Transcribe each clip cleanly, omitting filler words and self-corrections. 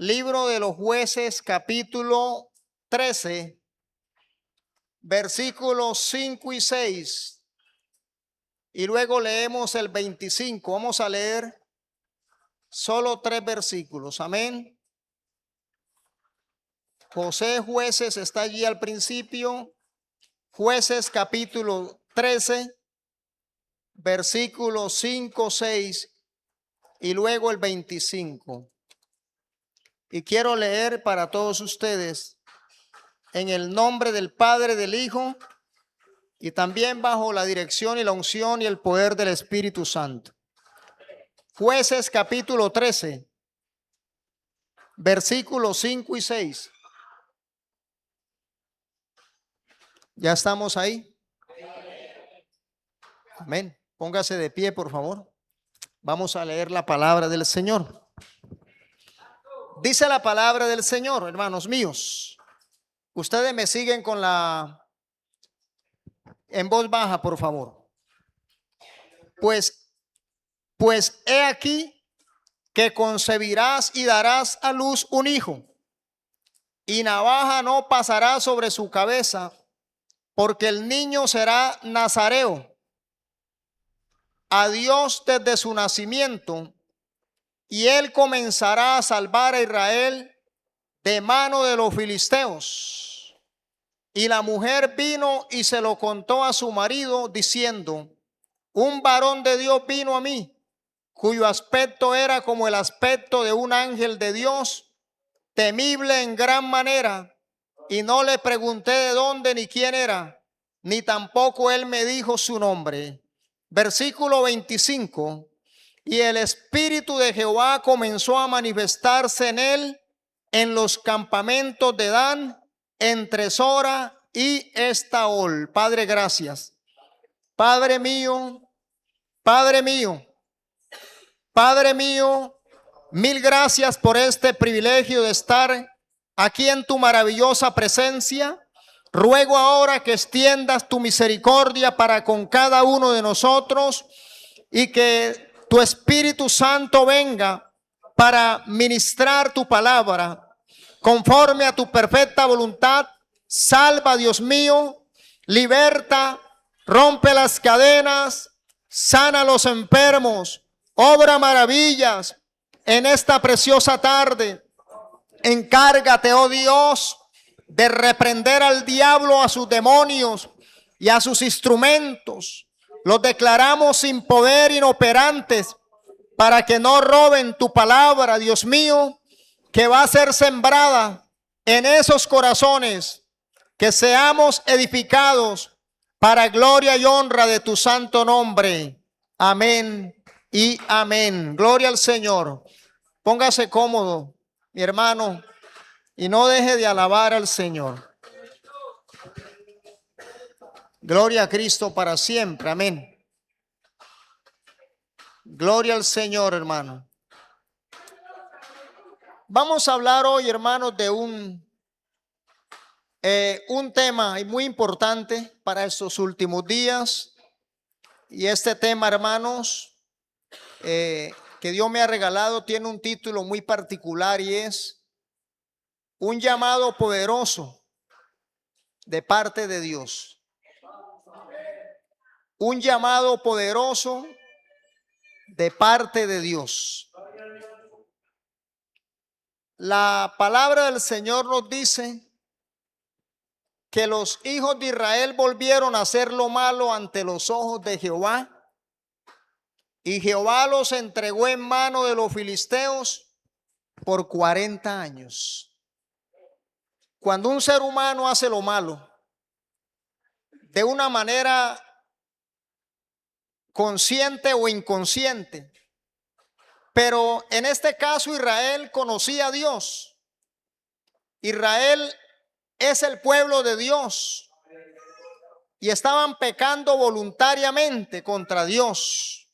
Libro de los Jueces, capítulo 13, versículos 5 y 6. Y luego leemos el 25. Vamos a leer solo 3 versículos. Amén. Jueces está allí al principio. Jueces capítulo 13, versículos 5, 6 y luego el 25. Y quiero leer para todos ustedes en el nombre del Padre, del Hijo y también bajo la dirección y la unción y el poder del Espíritu Santo. Jueces capítulo 13, versículos 5 y 6. ¿Ya estamos ahí? Amén. Póngase de pie, por favor. Vamos a leer la palabra del Señor. Dice la palabra del Señor, hermanos míos. Ustedes me siguen con en voz baja, por favor. Pues he aquí que concebirás y darás a luz un hijo, y navaja no pasará sobre su cabeza, porque el niño será nazareo a Dios desde su nacimiento, y él comenzará a salvar a Israel de mano de los filisteos. Y la mujer vino y se lo contó a su marido, diciendo: un varón de Dios vino a mí, cuyo aspecto era como el aspecto de un ángel de Dios, temible en gran manera. Y no le pregunté de dónde ni quién era, ni tampoco él me dijo su nombre. Versículo 25. Y el Espíritu de Jehová comenzó a manifestarse en él en los campamentos de Dan, entre Sora y Estaol. Padre, gracias. Padre mío, Padre mío, Padre mío, mil gracias por este privilegio de estar aquí en tu maravillosa presencia. Ruego ahora que extiendas tu misericordia para con cada uno de nosotros y que tu Espíritu Santo venga para ministrar tu palabra conforme a tu perfecta voluntad. Salva, Dios mío, liberta, rompe las cadenas, sana a los enfermos, obra maravillas en esta preciosa tarde. Encárgate, oh Dios, de reprender al diablo, a sus demonios y a sus instrumentos. Los declaramos sin poder, inoperantes, para que no roben tu palabra, Dios mío, que va a ser sembrada en esos corazones, que seamos edificados para gloria y honra de tu santo nombre. Amén y amén. Gloria al Señor. Póngase cómodo, mi hermano, y no deje de alabar al Señor. Gloria a Cristo para siempre. Amén. Gloria al Señor, hermano. Vamos a hablar hoy, hermanos, de un tema muy importante para estos últimos días. Y este tema, hermanos, que Dios me ha regalado, tiene un título muy particular y es un llamado poderoso de parte de Dios. Un llamado poderoso de parte de Dios. La palabra del Señor nos dice que los hijos de Israel volvieron a hacer lo malo ante los ojos de Jehová, y Jehová los entregó en mano de los filisteos por 40 años. Cuando un ser humano hace lo malo de una manera consciente o inconsciente, pero en este caso Israel conocía a Dios. Israel es el pueblo de Dios y estaban pecando voluntariamente contra Dios.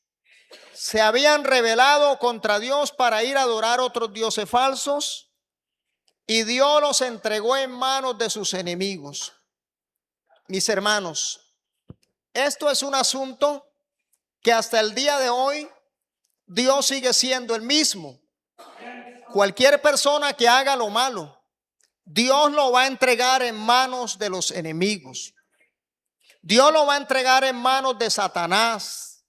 Se habían rebelado contra Dios para ir a adorar otros dioses falsos, y Dios los entregó en manos de sus enemigos. Mis hermanos, esto es un asunto que hasta el día de hoy Dios sigue siendo el mismo. Cualquier persona que haga lo malo, Dios lo va a entregar en manos de los enemigos. Dios lo va a entregar en manos de Satanás.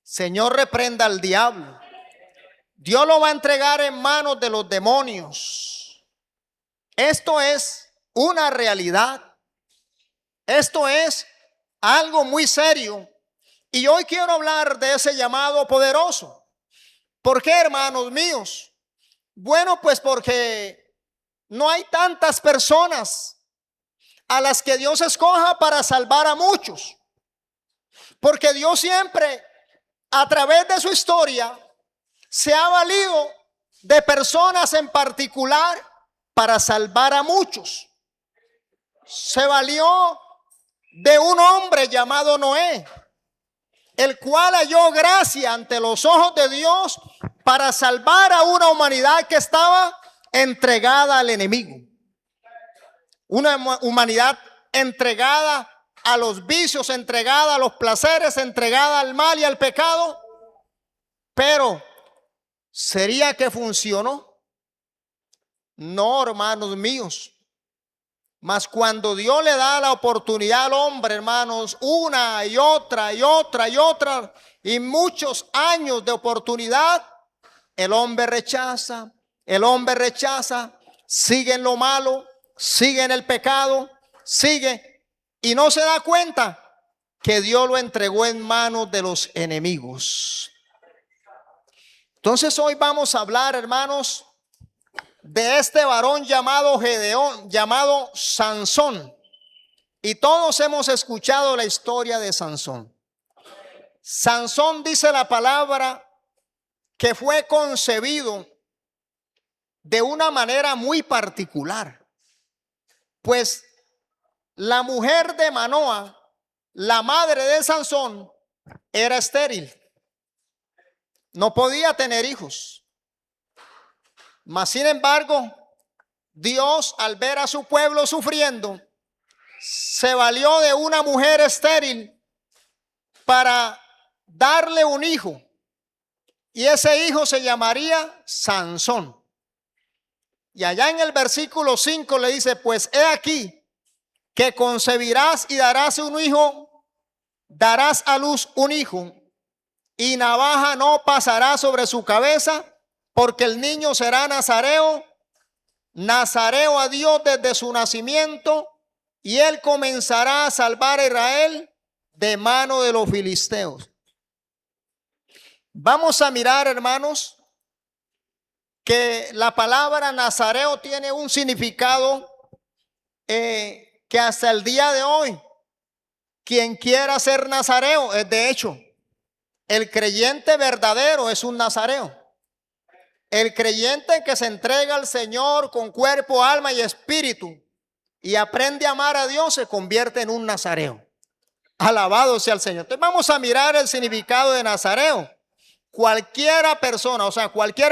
Señor, reprenda al diablo. Dios lo va a entregar en manos de los demonios. Esto es una realidad. Esto es algo muy serio. Y hoy quiero hablar de ese llamado poderoso. ¿Por qué, hermanos míos? Bueno, pues porque no hay tantas personas a las que Dios escoja para salvar a muchos. Porque Dios siempre, a través de su historia, se ha valido de personas en particular para salvar a muchos. Se valió de un hombre llamado Noé, el cual halló gracia ante los ojos de Dios para salvar a una humanidad que estaba entregada al enemigo. Una humanidad entregada a los vicios, entregada a los placeres, entregada al mal y al pecado. Pero, ¿sería que funcionó? No, hermanos míos. Mas cuando Dios le da la oportunidad al hombre, hermanos, una y otra y otra y otra, y muchos años de oportunidad, el hombre rechaza, sigue en lo malo, sigue en el pecado, sigue y no se da cuenta que Dios lo entregó en manos de los enemigos. Entonces hoy vamos a hablar, hermanos, de este varón llamado Gedeón, llamado Sansón. Y todos hemos escuchado la historia de Sansón. Sansón, dice la palabra, que fue concebido de una manera muy particular. Pues la mujer de Manoa, la madre de Sansón, era estéril. No podía tener hijos. Mas sin embargo, Dios, al ver a su pueblo sufriendo, se valió de una mujer estéril para darle un hijo. Y ese hijo se llamaría Sansón. Y allá en el versículo 5 le dice: pues he aquí que concebirás y darás a luz un hijo, y navaja no pasará sobre su cabeza, porque el niño será nazareo a Dios desde su nacimiento, y él comenzará a salvar a Israel de mano de los filisteos. Vamos a mirar, hermanos, que la palabra nazareo tiene un significado que hasta el día de hoy, quien quiera ser nazareo, es de hecho, el creyente verdadero es un nazareo. El creyente que se entrega al Señor con cuerpo, alma y espíritu y aprende a amar a Dios se convierte en un nazareo. Alabado sea el Señor. Entonces vamos a mirar el significado de nazareo. Cualquier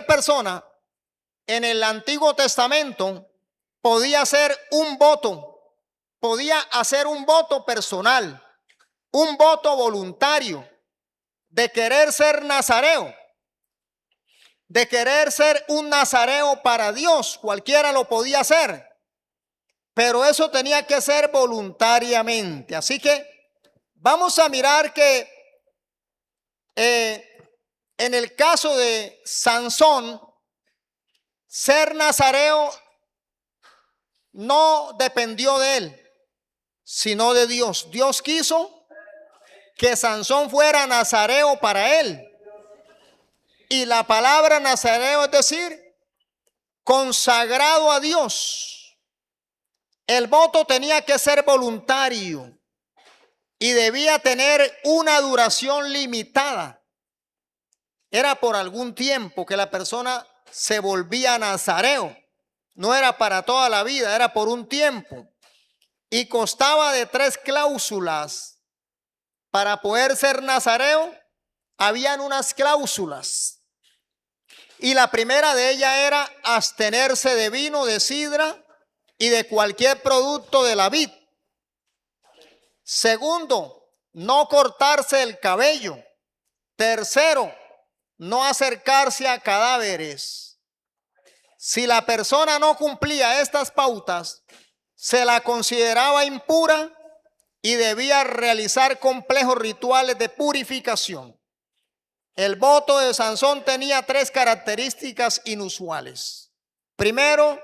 persona en el Antiguo Testamento podía hacer un voto, podía hacer un voto personal, un voto voluntario de querer ser nazareo, de querer ser un nazareo para Dios. Cualquiera lo podía hacer, pero eso tenía que ser voluntariamente. Así que vamos a mirar que en el caso de Sansón, ser nazareo no dependió de él, sino de Dios. Dios quiso que Sansón fuera nazareo para él. Y la palabra nazareo es decir, consagrado a Dios. El voto tenía que ser voluntario y debía tener una duración limitada. Era por algún tiempo que la persona se volvía nazareo. No era para toda la vida, era por un tiempo. Y constaba de 3 cláusulas. Para poder ser nazareo, habían unas cláusulas. Y la primera de ellas era abstenerse de vino, de sidra y de cualquier producto de la vid. Segundo, no cortarse el cabello. Tercero, no acercarse a cadáveres. Si la persona no cumplía estas pautas, se la consideraba impura y debía realizar complejos rituales de purificación. El voto de Sansón tenía 3 características inusuales. Primero,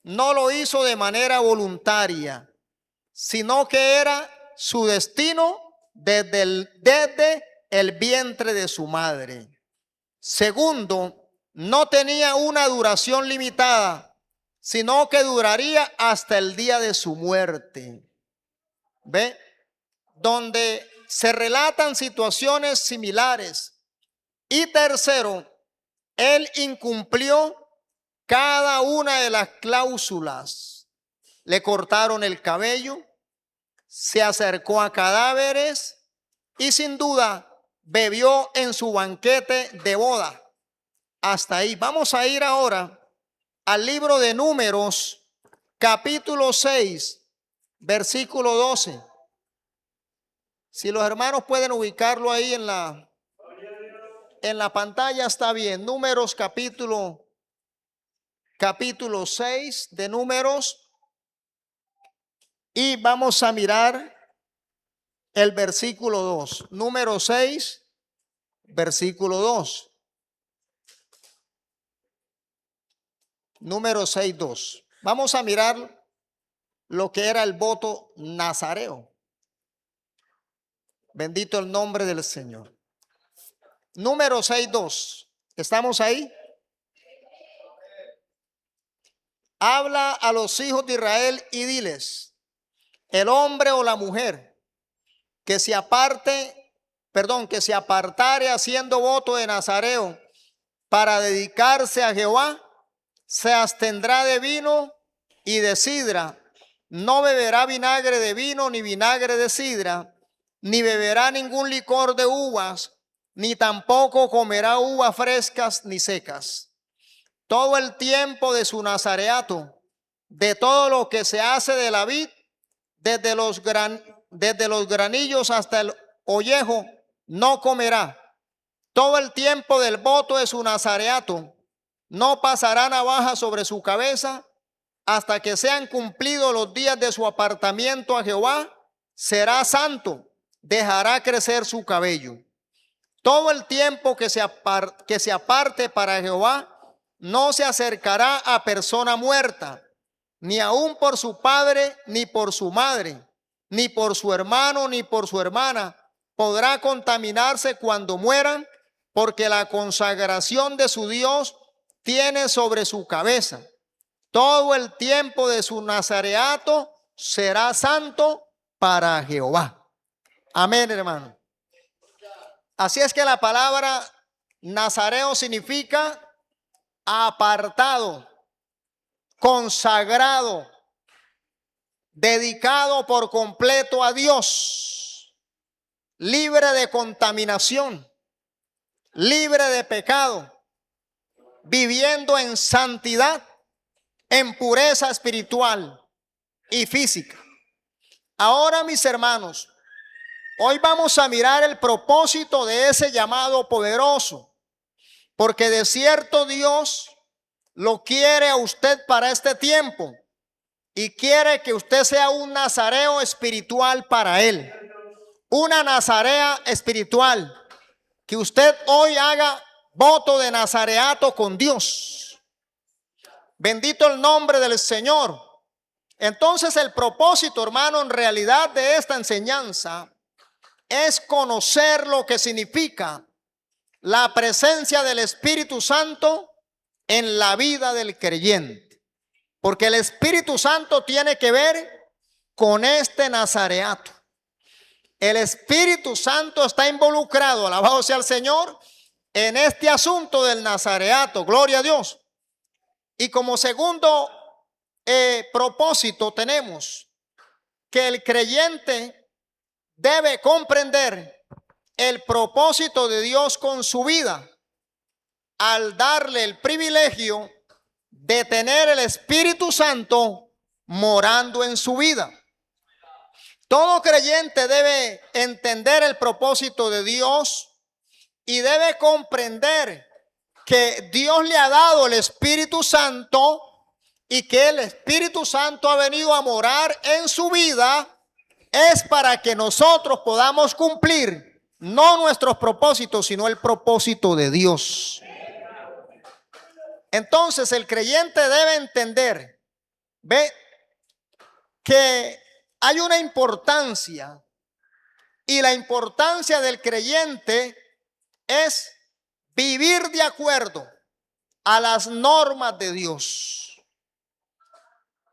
no lo hizo de manera voluntaria, sino que era su destino desde el vientre de su madre. Segundo, no tenía una duración limitada, sino que duraría hasta el día de su muerte. ¿Ve? Donde se relatan situaciones similares. Y tercero, él incumplió cada una de las cláusulas. Le cortaron el cabello, se acercó a cadáveres y sin duda bebió en su banquete de boda. Hasta ahí. Vamos a ir ahora al libro de Números, capítulo 6, versículo 12. Si los hermanos pueden ubicarlo ahí en la pantalla, está bien. Números capítulo 6 de Números. Y vamos a mirar el versículo 2. Número 6, versículo 2. Número 6, 2. Vamos a mirar lo que era el voto nazareo. Bendito el nombre del Señor. Número 6, 2. ¿Estamos ahí? Habla a los hijos de Israel y diles: el hombre o la mujer que se apartare haciendo voto de nazareo para dedicarse a Jehová, se abstendrá de vino y de sidra, no beberá vinagre de vino ni vinagre de sidra, ni beberá ningún licor de uvas, ni tampoco comerá uvas frescas ni secas. Todo el tiempo de su nazareato, de todo lo que se hace de la vid, desde los granillos hasta el ollejo, no comerá. Todo el tiempo del voto de su nazareato, no pasará navaja sobre su cabeza hasta que sean cumplidos los días de su apartamiento a Jehová. Será santo, dejará crecer su cabello. Todo el tiempo que se aparte para Jehová, no se acercará a persona muerta, ni aun por su padre, ni por su madre, ni por su hermano, ni por su hermana. Podrá contaminarse cuando mueran, porque la consagración de su Dios tiene sobre su cabeza. Todo el tiempo de su nazareato será santo para Jehová. Amén, hermano. Así es que la palabra nazareo significa apartado, consagrado, dedicado por completo a Dios, libre de contaminación, libre de pecado, viviendo en santidad, en pureza espiritual y física. Ahora, mis hermanos, hoy vamos a mirar el propósito de ese llamado poderoso, porque de cierto Dios lo quiere a usted para este tiempo y quiere que usted sea un nazareo espiritual para Él, una nazarea espiritual, que usted hoy haga voto de nazareato con Dios. Bendito el nombre del Señor. Entonces el propósito, hermano, en realidad de esta enseñanza es conocer lo que significa la presencia del Espíritu Santo en la vida del creyente. Porque el Espíritu Santo tiene que ver con este nazareato. El Espíritu Santo está involucrado, alabado sea el Señor, en este asunto del nazareato. Gloria a Dios. Y como segundo propósito tenemos que el creyente debe comprender el propósito de Dios con su vida al darle el privilegio de tener el Espíritu Santo morando en su vida. Todo creyente debe entender el propósito de Dios y debe comprender que Dios le ha dado el Espíritu Santo y que el Espíritu Santo ha venido a morar en su vida, es para que nosotros podamos cumplir no nuestros propósitos, sino el propósito de Dios. Entonces el creyente debe entender, ve, que hay una importancia, y la importancia del creyente es vivir de acuerdo a las normas de Dios,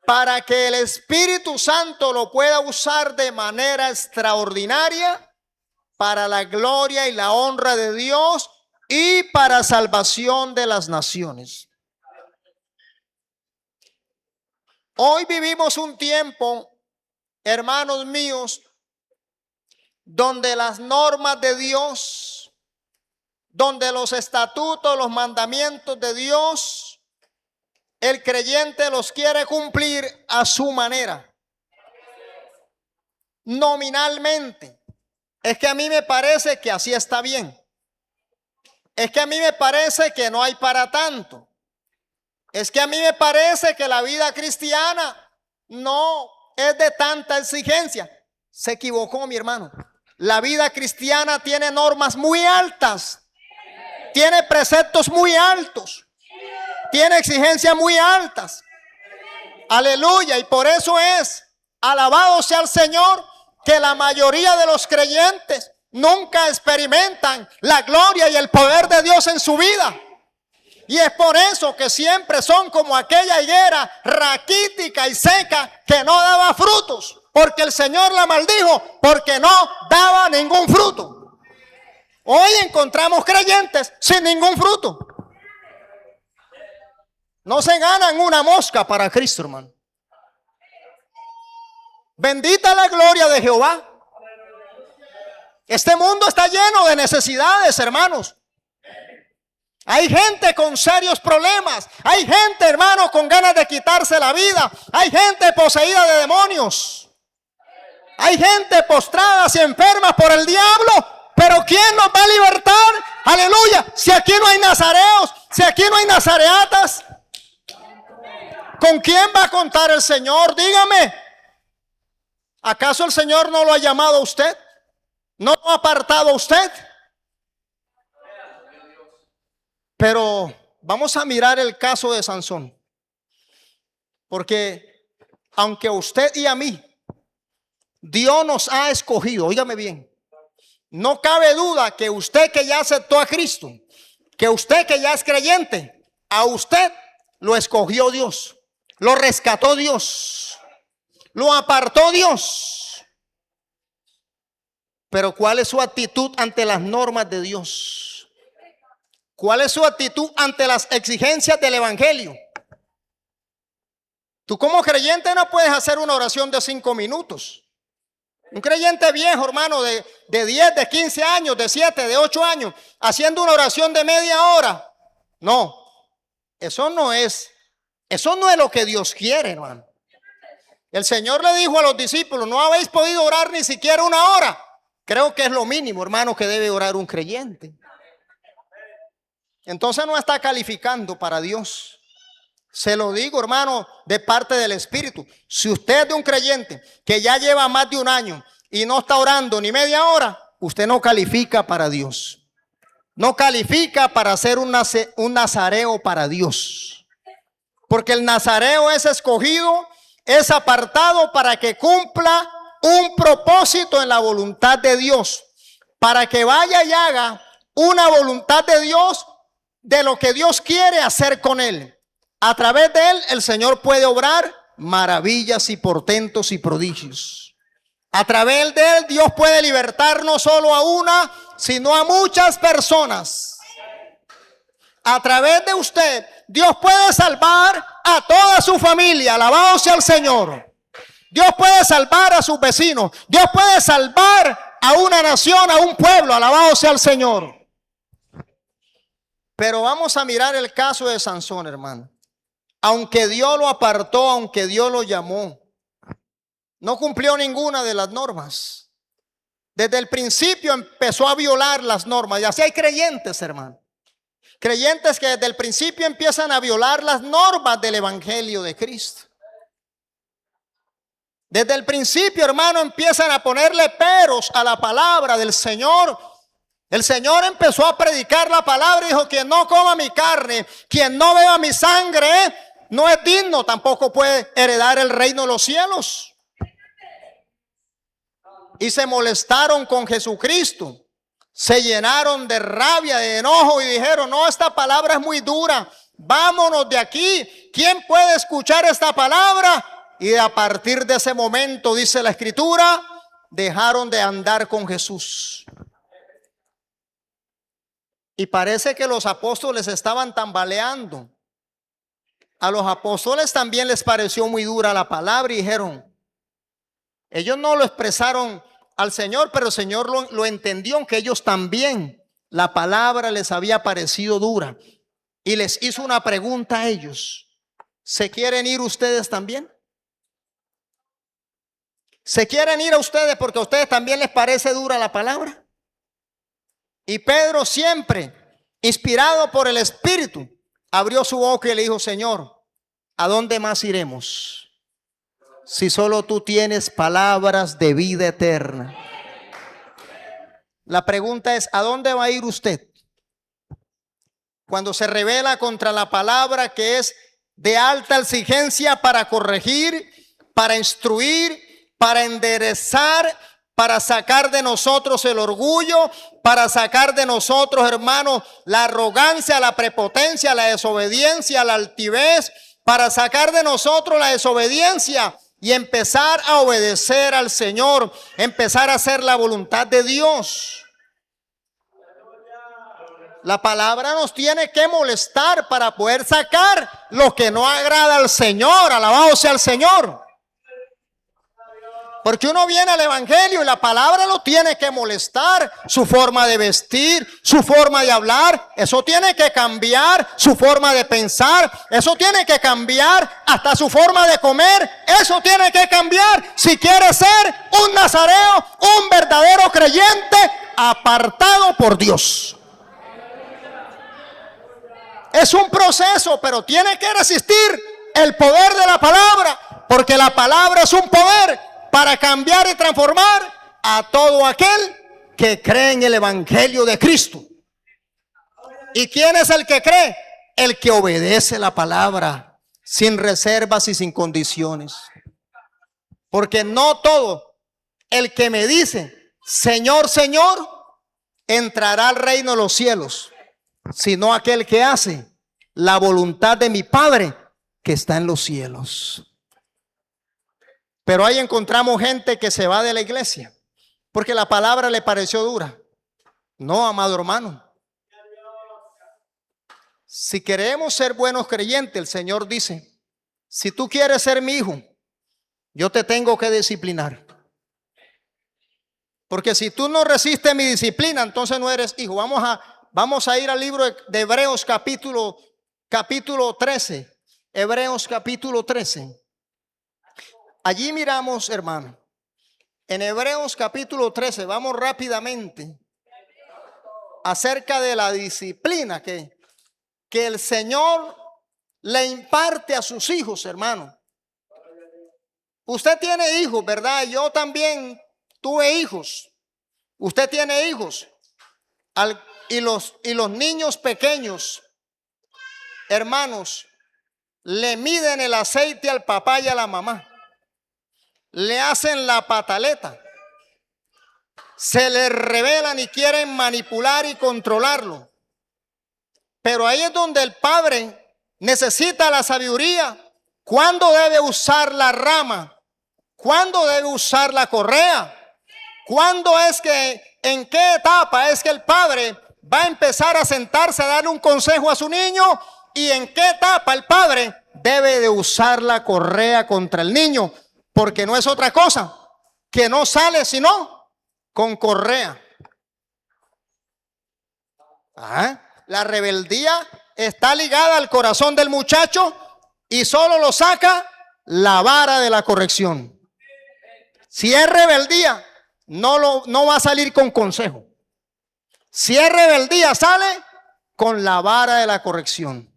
para que el Espíritu Santo lo pueda usar de manera extraordinaria para la gloria y la honra de Dios y para salvación de las naciones. Hoy vivimos un tiempo, hermanos míos, donde las normas de Dios, donde los estatutos, los mandamientos de Dios, el creyente los quiere cumplir a su manera, nominalmente. Es que a mí me parece que así está bien. Es que a mí me parece que no hay para tanto. Es que a mí me parece que la vida cristiana no es de tanta exigencia. Se equivocó, mi hermano. La vida cristiana tiene normas muy altas, tiene preceptos muy altos, tiene exigencias muy altas. Aleluya. Y por eso es, alabado sea el Señor, que la mayoría de los creyentes nunca experimentan la gloria y el poder de Dios en su vida. Y es por eso que siempre son como aquella higuera raquítica y seca que no daba frutos, porque el Señor la maldijo porque no daba ningún fruto. Hoy encontramos creyentes sin ningún fruto. No se ganan una mosca para Cristo, hermano. Bendita la gloria de Jehová. Este mundo está lleno de necesidades, hermanos. Hay gente con serios problemas. Hay gente, hermano, con ganas de quitarse la vida. Hay gente poseída de demonios. Hay gente postrada y enferma por el diablo. Pero ¿quién nos va a libertar? Aleluya. Si aquí no hay nazareos, si aquí no hay nazareatas, ¿con quién va a contar el Señor? Dígame. ¿Acaso el Señor no lo ha llamado a usted? ¿No lo ha apartado a usted? Pero vamos a mirar el caso de Sansón. Porque aunque a usted y a mí Dios nos ha escogido, óigame bien, no cabe duda que usted que ya aceptó a Cristo, que usted que ya es creyente, a usted lo escogió Dios, lo rescató Dios, lo apartó Dios. Pero ¿cuál es su actitud ante las normas de Dios? ¿Cuál es su actitud ante las exigencias del evangelio? Tú como creyente no puedes hacer una oración de 5 minutos. Un creyente viejo, hermano, de 10, de 15 años, de 7, de 8 años, haciendo una oración de media hora. No, eso no es lo que Dios quiere, hermano. El Señor le dijo a los discípulos, no habéis podido orar ni siquiera una hora. Creo que es lo mínimo, hermano, que debe orar un creyente. Entonces no está calificando para Dios. Se lo digo, hermano, de parte del Espíritu. Si usted es de un creyente que ya lleva más de un año y no está orando ni media hora, usted no califica para Dios. No califica para ser un nazareo para Dios. Porque el nazareo es escogido, es apartado para que cumpla un propósito en la voluntad de Dios. Para que vaya y haga una voluntad de Dios, de lo que Dios quiere hacer con él. A través de él el Señor puede obrar maravillas y portentos y prodigios. A través de él Dios puede libertar no solo a una, sino a muchas personas. A través de usted Dios puede salvar a toda su familia. Alabado sea el Señor. Dios puede salvar a sus vecinos. Dios puede salvar a una nación, a un pueblo. Alabado sea el Señor. Pero vamos a mirar el caso de Sansón, hermano. Aunque Dios lo apartó, aunque Dios lo llamó, no cumplió ninguna de las normas. Desde el principio empezó a violar las normas. Y así hay creyentes, hermano. Creyentes que desde el principio empiezan a violar las normas del Evangelio de Cristo. Desde el principio, hermano, empiezan a ponerle peros a la palabra del Señor. El Señor empezó a predicar la palabra y dijo: quien no coma mi carne, quien no beba mi sangre, no es digno, tampoco puede heredar el reino de los cielos. Y se molestaron con Jesucristo. Se llenaron de rabia, de enojo y dijeron: no, esta palabra es muy dura, vámonos de aquí. ¿Quién puede escuchar esta palabra? Y a partir de ese momento, dice la Escritura, dejaron de andar con Jesús. Y parece que los apóstoles estaban tambaleando. A los apóstoles también les pareció muy dura la palabra y dijeron, ellos no lo expresaron al Señor, pero el Señor lo entendió, que ellos también la palabra les había parecido dura. Y les hizo una pregunta a ellos: ¿se quieren ir ustedes también? ¿Se quieren ir a ustedes porque a ustedes también les parece dura la palabra? Y Pedro, siempre inspirado por el Espíritu, abrió su boca y le dijo: Señor, ¿a dónde más iremos si solo tú tienes palabras de vida eterna? La pregunta es: ¿a dónde va a ir usted cuando se rebela contra la palabra que es de alta exigencia para corregir, para instruir, para enderezar, para sacar de nosotros el orgullo, para sacar de nosotros, hermanos, la arrogancia, la prepotencia, la desobediencia, la altivez, para sacar de nosotros la desobediencia y empezar a obedecer al Señor, empezar a hacer la voluntad de Dios? La palabra nos tiene que molestar para poder sacar lo que no agrada al Señor. Alabado sea el Señor. Porque uno viene al Evangelio y la palabra lo tiene que molestar. Su forma de vestir, su forma de hablar, eso tiene que cambiar. Su forma de pensar, eso tiene que cambiar. Hasta su forma de comer, eso tiene que cambiar. Si quiere ser un nazareo, un verdadero creyente apartado por Dios. Es un proceso, pero tiene que resistir el poder de la palabra, porque la palabra es un poder para cambiar y transformar a todo aquel que cree en el Evangelio de Cristo. ¿Y quién es el que cree? El que obedece la palabra sin reservas y sin condiciones. Porque no todo el que me dice Señor, Señor, entrará al reino de los cielos, sino aquel que hace la voluntad de mi Padre que está en los cielos. Pero ahí encontramos gente que se va de la iglesia porque la palabra le pareció dura. No, amado hermano. Si queremos ser buenos creyentes, el Señor dice: si tú quieres ser mi hijo, yo te tengo que disciplinar. Porque si tú no resistes mi disciplina, entonces no eres hijo. Vamos a ir al libro de Hebreos capítulo 13. Hebreos capítulo 13. Allí miramos, hermano, en Hebreos capítulo 13, vamos rápidamente, acerca de la disciplina que el Señor le imparte a sus hijos, hermano. Usted tiene hijos, ¿verdad? Yo también tuve hijos. Usted tiene hijos. Y los niños pequeños, hermanos, le miden el aceite al papá y a la mamá. Le hacen la pataleta. Se le rebelan y quieren manipular y controlarlo. Pero ahí es donde el padre necesita la sabiduría. ¿Cuándo debe usar la rama? ¿Cuándo debe usar la correa? ¿Cuándo es que, en qué etapa es que el padre va a empezar a sentarse a darle un consejo a su niño? ¿Y en qué etapa el padre debe de usar la correa contra el niño? Porque no es otra cosa que no sale sino con correa. La rebeldía está ligada al corazón del muchacho y solo lo saca la vara de la corrección. Si es rebeldía, no va a salir con consejo. Si es rebeldía, sale con la vara de la corrección.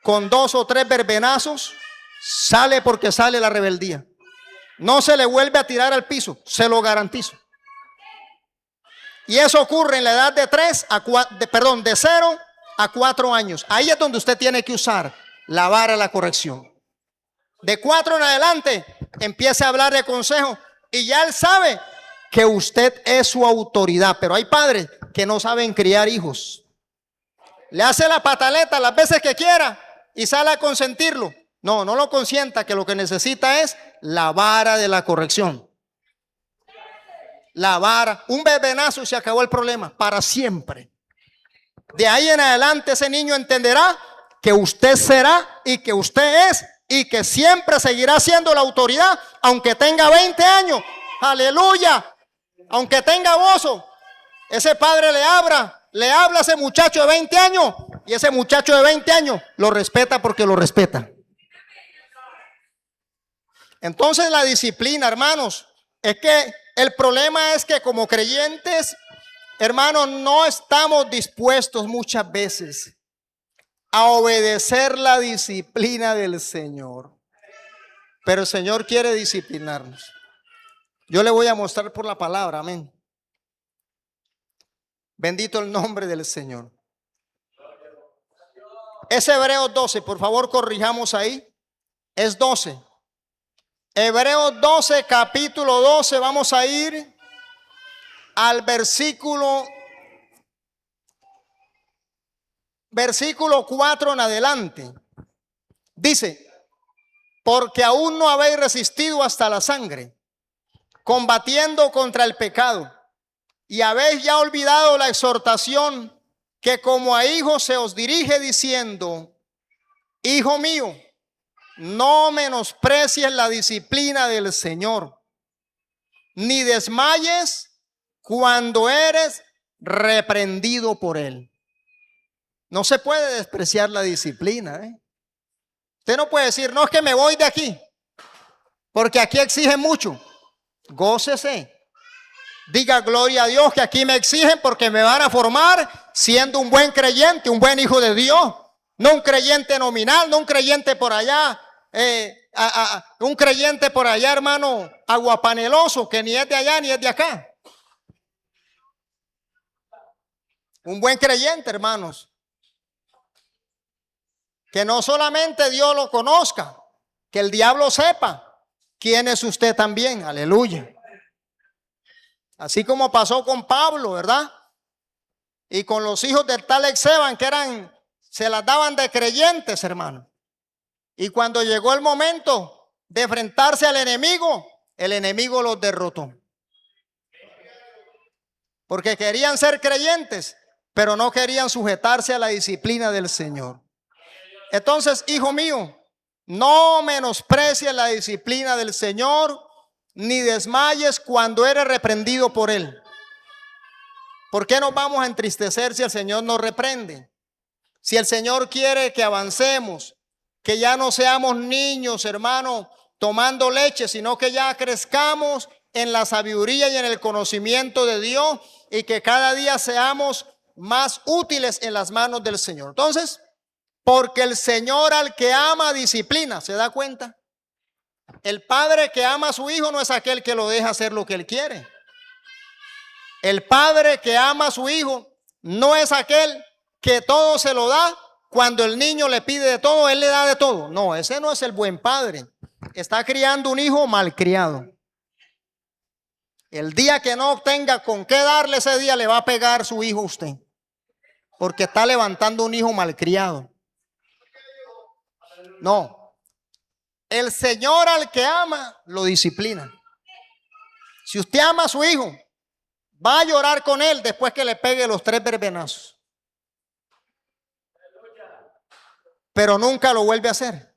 Con 2 o 3 verbenazos sale porque sale la rebeldía. No se le vuelve a tirar al piso, se lo garantizo. Y eso ocurre en la edad de 0 a 4 años. Ahí es donde usted tiene que usar la vara de la corrección. De 4 en adelante empieza a hablar de consejo y ya él sabe que usted es su autoridad. Pero hay padres que no saben criar hijos. Le hace la pataleta las veces que quiera y sale a consentirlo. No lo consienta, que lo que necesita es la vara de la corrección. La vara, un bebenazo y se acabó el problema para siempre. De ahí en adelante ese niño entenderá que usted será y que usted es y que siempre seguirá siendo la autoridad, aunque tenga 20 años. Aleluya. Aunque tenga bozo, ese padre le habla a ese muchacho de 20 años y ese muchacho de 20 años lo respeta porque lo respeta. Entonces la disciplina, hermanos, es que el problema es que como creyentes, hermanos, no estamos dispuestos muchas veces a obedecer la disciplina del Señor. Pero el Señor quiere disciplinarnos. Yo le voy a mostrar por la palabra, amén. Bendito el nombre del Señor. Es Hebreos 12, por favor corrijamos ahí. Es 12. Hebreos 12, capítulo 12, vamos a ir al versículo 4 en adelante. Dice, porque aún no habéis resistido hasta la sangre, combatiendo contra el pecado, y habéis ya olvidado la exhortación que como a hijos se os dirige diciendo, hijo mío, no menosprecies la disciplina del Señor, ni desmayes cuando eres reprendido por Él. No se puede despreciar la disciplina, ¿eh? Usted no puede decir, no, es que me voy de aquí, porque aquí exigen mucho. Gócese. Diga gloria a Dios que aquí me exigen porque me van a formar siendo un buen creyente, un buen hijo de Dios. No un creyente nominal, no un creyente por allá, un creyente por allá, hermano, aguapaneloso, que ni es de allá ni es de acá. Un buen creyente, hermanos, que no solamente Dios lo conozca, que el diablo sepa quién es usted también, aleluya. Así como pasó con Pablo, ¿verdad? Y con los hijos del tal Exeban, que se las daban de creyentes, hermano. Y cuando llegó el momento de enfrentarse al enemigo, el enemigo los derrotó. Porque querían ser creyentes, pero no querían sujetarse a la disciplina del Señor. Entonces, hijo mío, no menosprecies la disciplina del Señor, ni desmayes cuando eres reprendido por Él. ¿Por qué nos vamos a entristecer si el Señor nos reprende? Si el Señor quiere que avancemos, que ya no seamos niños, hermano, tomando leche, sino que ya crezcamos en la sabiduría y en el conocimiento de Dios y que cada día seamos más útiles en las manos del Señor. Entonces, porque el Señor al que ama disciplina, ¿se da cuenta? El padre que ama a su hijo no es aquel que lo deja hacer lo que él quiere. El padre que ama a su hijo no es aquel que todo se lo da. Cuando el niño le pide de todo, él le da de todo. No, ese no es el buen padre. Está criando un hijo malcriado. El día que no tenga con qué darle, ese día le va a pegar su hijo a usted, porque está levantando un hijo malcriado. No. El Señor al que ama lo disciplina. Si usted ama a su hijo, va a llorar con él después que le pegue los 3 verbenazos, pero nunca lo vuelve a hacer.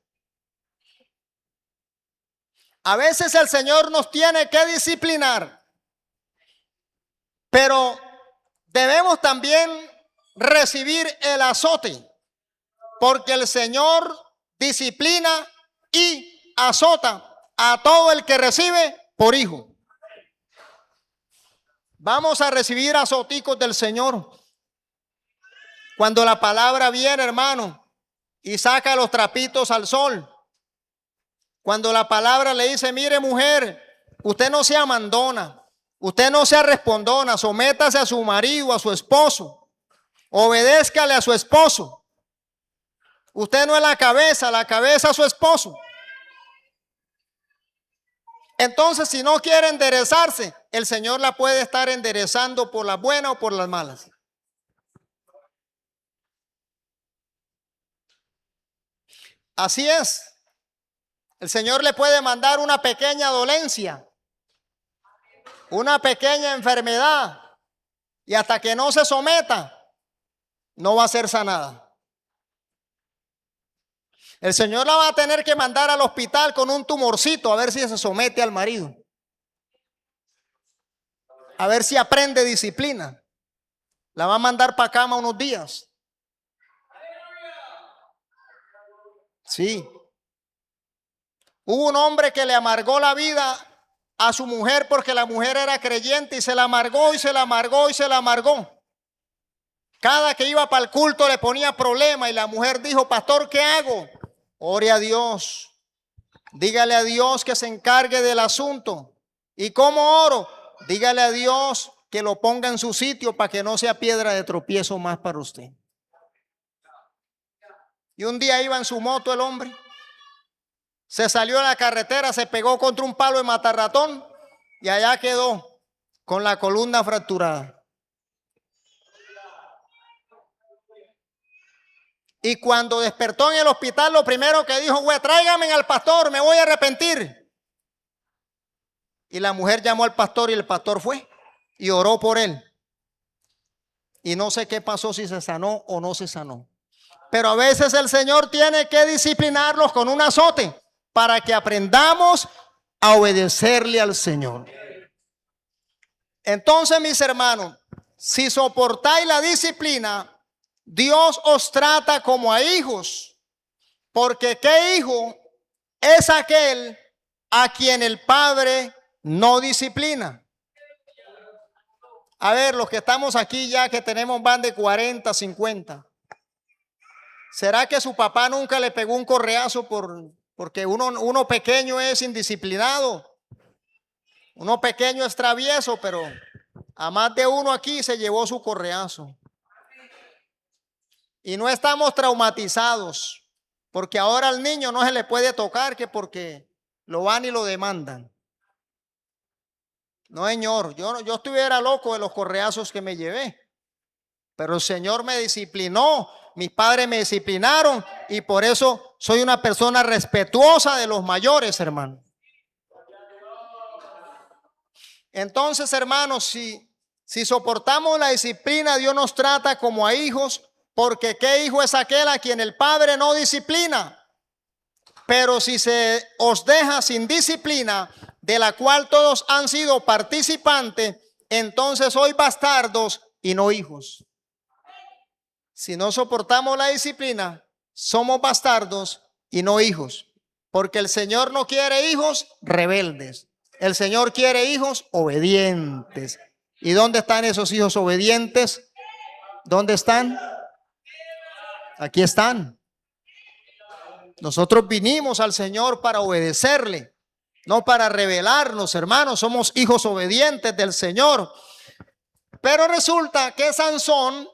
A veces el Señor nos tiene que disciplinar, pero debemos también recibir el azote, porque el Señor disciplina y azota a todo el que recibe por hijo. Vamos a recibir azoticos del Señor. Cuando la palabra viene, hermano, y saca los trapitos al sol. Cuando la palabra le dice, mire mujer, usted no sea mandona, usted no sea respondona, sométase a su marido, a su esposo, obedézcale a su esposo. Usted no es la cabeza a su esposo. Entonces, si no quiere enderezarse, el Señor la puede estar enderezando por las buenas o por las malas. Así es. El Señor le puede mandar una pequeña dolencia, una pequeña enfermedad, y hasta que no se someta, no va a ser sanada. El Señor la va a tener que mandar al hospital con un tumorcito a ver si se somete al marido. A ver si aprende disciplina. La va a mandar para cama unos días. Sí. Hubo un hombre que le amargó la vida a su mujer porque la mujer era creyente y se la amargó y se la amargó y se la amargó. Cada que iba para el culto le ponía problema y la mujer dijo, pastor, ¿qué hago? Ore a Dios. Dígale a Dios que se encargue del asunto. ¿Y cómo oro? Dígale a Dios que lo ponga en su sitio para que no sea piedra de tropiezo más para usted. Y un día iba en su moto el hombre. Se salió a la carretera, se pegó contra un palo de matarratón y allá quedó con la columna fracturada. Y cuando despertó en el hospital, lo primero que dijo fue, tráigame al pastor, me voy a arrepentir. Y la mujer llamó al pastor y el pastor fue y oró por él. Y no sé qué pasó, si se sanó o no se sanó. Pero a veces el Señor tiene que disciplinarlos con un azote para que aprendamos a obedecerle al Señor. Entonces, mis hermanos, si soportáis la disciplina, Dios os trata como a hijos, porque ¿qué hijo es aquel a quien el Padre no disciplina? A ver, los que estamos aquí ya que tenemos van de 40, 50. ¿Será que su papá nunca le pegó un correazo porque uno pequeño es indisciplinado? Uno pequeño es travieso, pero a más de uno aquí se llevó su correazo. Y no estamos traumatizados, porque ahora al niño no se le puede tocar que porque lo van y lo demandan. No, señor, yo estuviera loco de los correazos que me llevé, pero el Señor me disciplinó, mis padres me disciplinaron y por eso soy una persona respetuosa de los mayores, hermano. Entonces, hermanos, si soportamos la disciplina, Dios nos trata como a hijos, porque ¿qué hijo es aquel a quien el Padre no disciplina? Pero si se os deja sin disciplina, de la cual todos han sido participantes, entonces sois bastardos y no hijos. Si no soportamos la disciplina, somos bastardos y no hijos. Porque el Señor no quiere hijos rebeldes. El Señor quiere hijos obedientes. ¿Y dónde están esos hijos obedientes? ¿Dónde están? Aquí están. Nosotros vinimos al Señor para obedecerle, no para rebelarnos, hermanos. Somos hijos obedientes del Señor. Pero resulta que Sansón,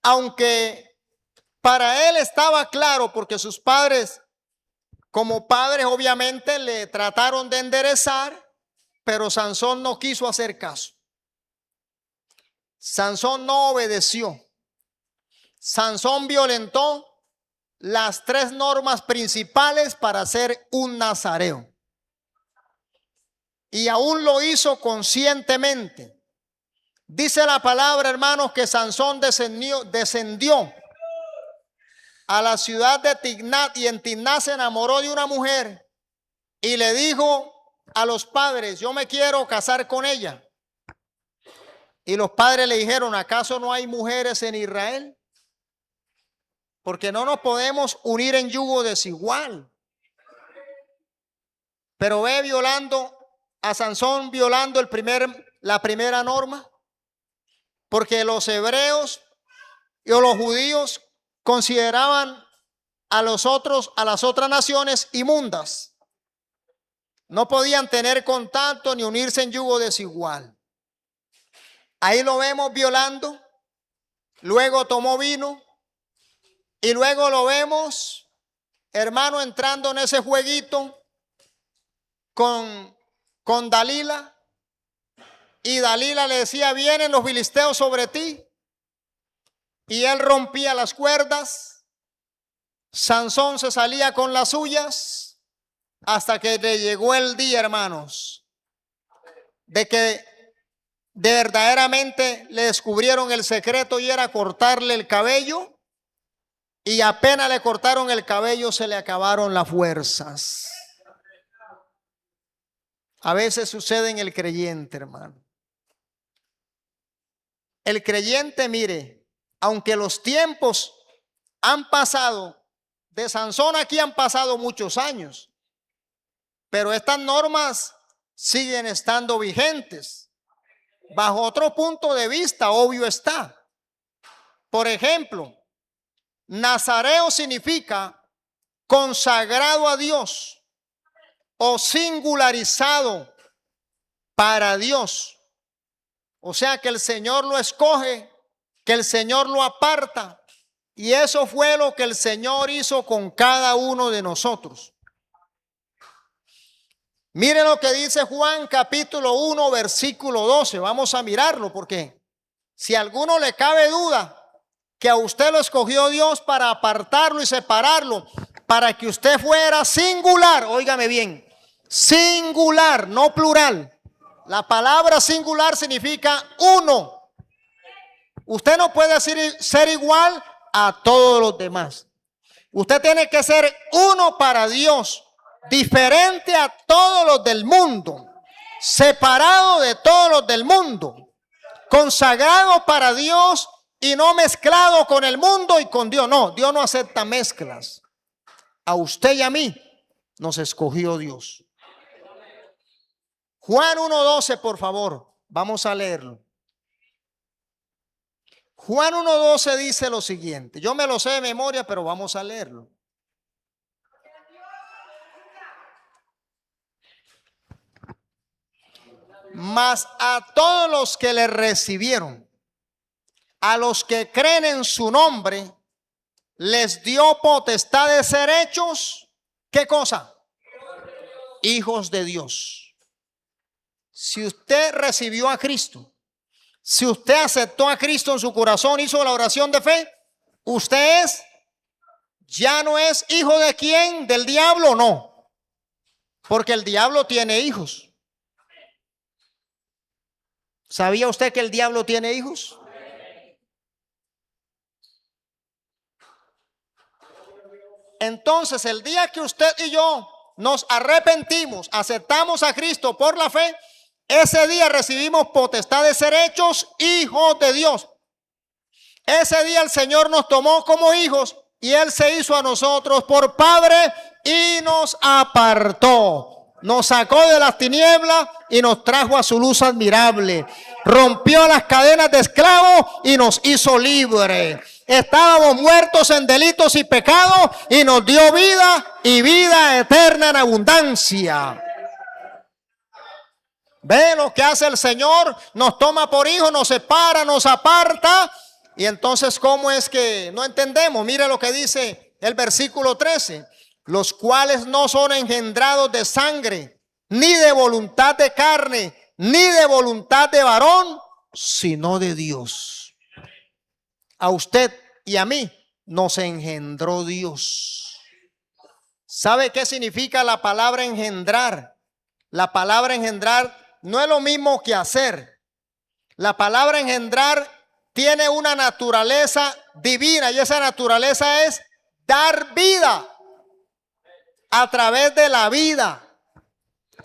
aunque para él estaba claro, porque sus padres, como padres, obviamente le trataron de enderezar, pero Sansón no quiso hacer caso. Sansón no obedeció. Sansón violentó las 3 normas principales para ser un nazareo. Y aún lo hizo conscientemente. Dice la palabra, hermanos, que Sansón descendió a la ciudad de Tignat y en Tignat se enamoró de una mujer y le dijo a los padres, yo me quiero casar con ella. Y los padres le dijeron, ¿acaso no hay mujeres en Israel? Porque no nos podemos unir en yugo desigual. Pero ve violando a Sansón, violando la primera norma. Porque los hebreos y los judíos consideraban a las otras naciones inmundas. No podían tener contacto ni unirse en yugo desigual. Ahí lo vemos violando, luego tomó vino y luego lo vemos, hermano, entrando en ese jueguito con Dalila, y Dalila le decía: vienen los filisteos sobre ti, y él rompía las cuerdas. Sansón se salía con las suyas, hasta que le llegó el día, hermanos, de que verdaderamente le descubrieron el secreto, y era cortarle el cabello, y apenas le cortaron el cabello se le acabaron las fuerzas. A veces sucede en el creyente, hermano. El creyente, mire, aunque los tiempos han pasado, de Sansón aquí han pasado muchos años, pero estas normas siguen estando vigentes. Bajo otro punto de vista, obvio está. Por ejemplo, nazareo significa consagrado a Dios o singularizado para Dios. O sea que el Señor lo escoge, que el Señor lo aparta. Y eso fue lo que el Señor hizo con cada uno de nosotros. Miren lo que dice Juan capítulo 1 versículo 12. Vamos a mirarlo, porque si a alguno le cabe duda que a usted lo escogió Dios para apartarlo y separarlo, para que usted fuera singular, óigame bien, singular, no plural. La palabra singular significa uno. Usted no puede ser igual a todos los demás. Usted tiene que ser uno para Dios, diferente a todos los del mundo, separado de todos los del mundo, consagrado para Dios y no mezclado con el mundo y con Dios. No, Dios no acepta mezclas. A usted y a mí nos escogió Dios. Juan 1:12, por favor, vamos a leerlo. Juan 1:12 dice lo siguiente. Yo me lo sé de memoria, pero vamos a leerlo. Mas a todos los que le recibieron, a los que creen en su nombre, les dio potestad de ser hechos, ¿qué cosa? Hijos de Dios. Si usted recibió a Cristo, si usted aceptó a Cristo en su corazón, hizo la oración de fe, usted ya no es hijo de quién, del diablo, no, porque el diablo tiene hijos. ¿Sabía usted que el diablo tiene hijos? Entonces, el día que usted y yo nos arrepentimos, aceptamos a Cristo por la fe, ese día recibimos potestad de ser hechos hijos de Dios. Ese día el Señor nos tomó como hijos y Él se hizo a nosotros por Padre y nos apartó. Nos sacó de las tinieblas y nos trajo a su luz admirable. Rompió las cadenas de esclavos y nos hizo libres. Estábamos muertos en delitos y pecados y nos dio vida y vida eterna en abundancia. Ve lo que hace el Señor, nos toma por hijos, nos separa, nos aparta. Y entonces, ¿cómo es que no entendemos? Mire lo que dice el versículo 13. Los cuales no son engendrados de sangre, ni de voluntad de carne, ni de voluntad de varón, sino de Dios. A usted y a mí nos engendró Dios. ¿Sabe qué significa la palabra engendrar? La palabra engendrar no es lo mismo que hacer. La palabra engendrar tiene una naturaleza divina, y esa naturaleza es dar vida a través de la vida.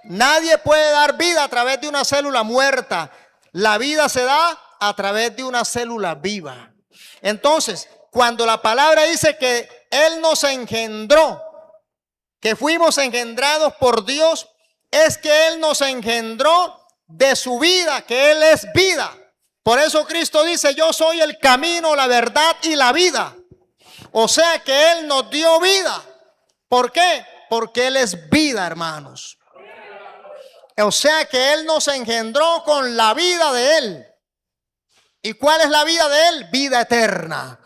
Nadie puede dar vida a través de una célula muerta. La vida se da a través de una célula viva. Entonces, cuando la palabra dice que Él nos engendró, que fuimos engendrados por Dios, es que Él nos engendró de su vida, que Él es vida. Por eso Cristo dice, yo soy el camino, la verdad y la vida. O sea que Él nos dio vida. ¿Por qué? Porque Él es vida, hermanos. O sea que Él nos engendró con la vida de Él. ¿Y cuál es la vida de Él? Vida eterna.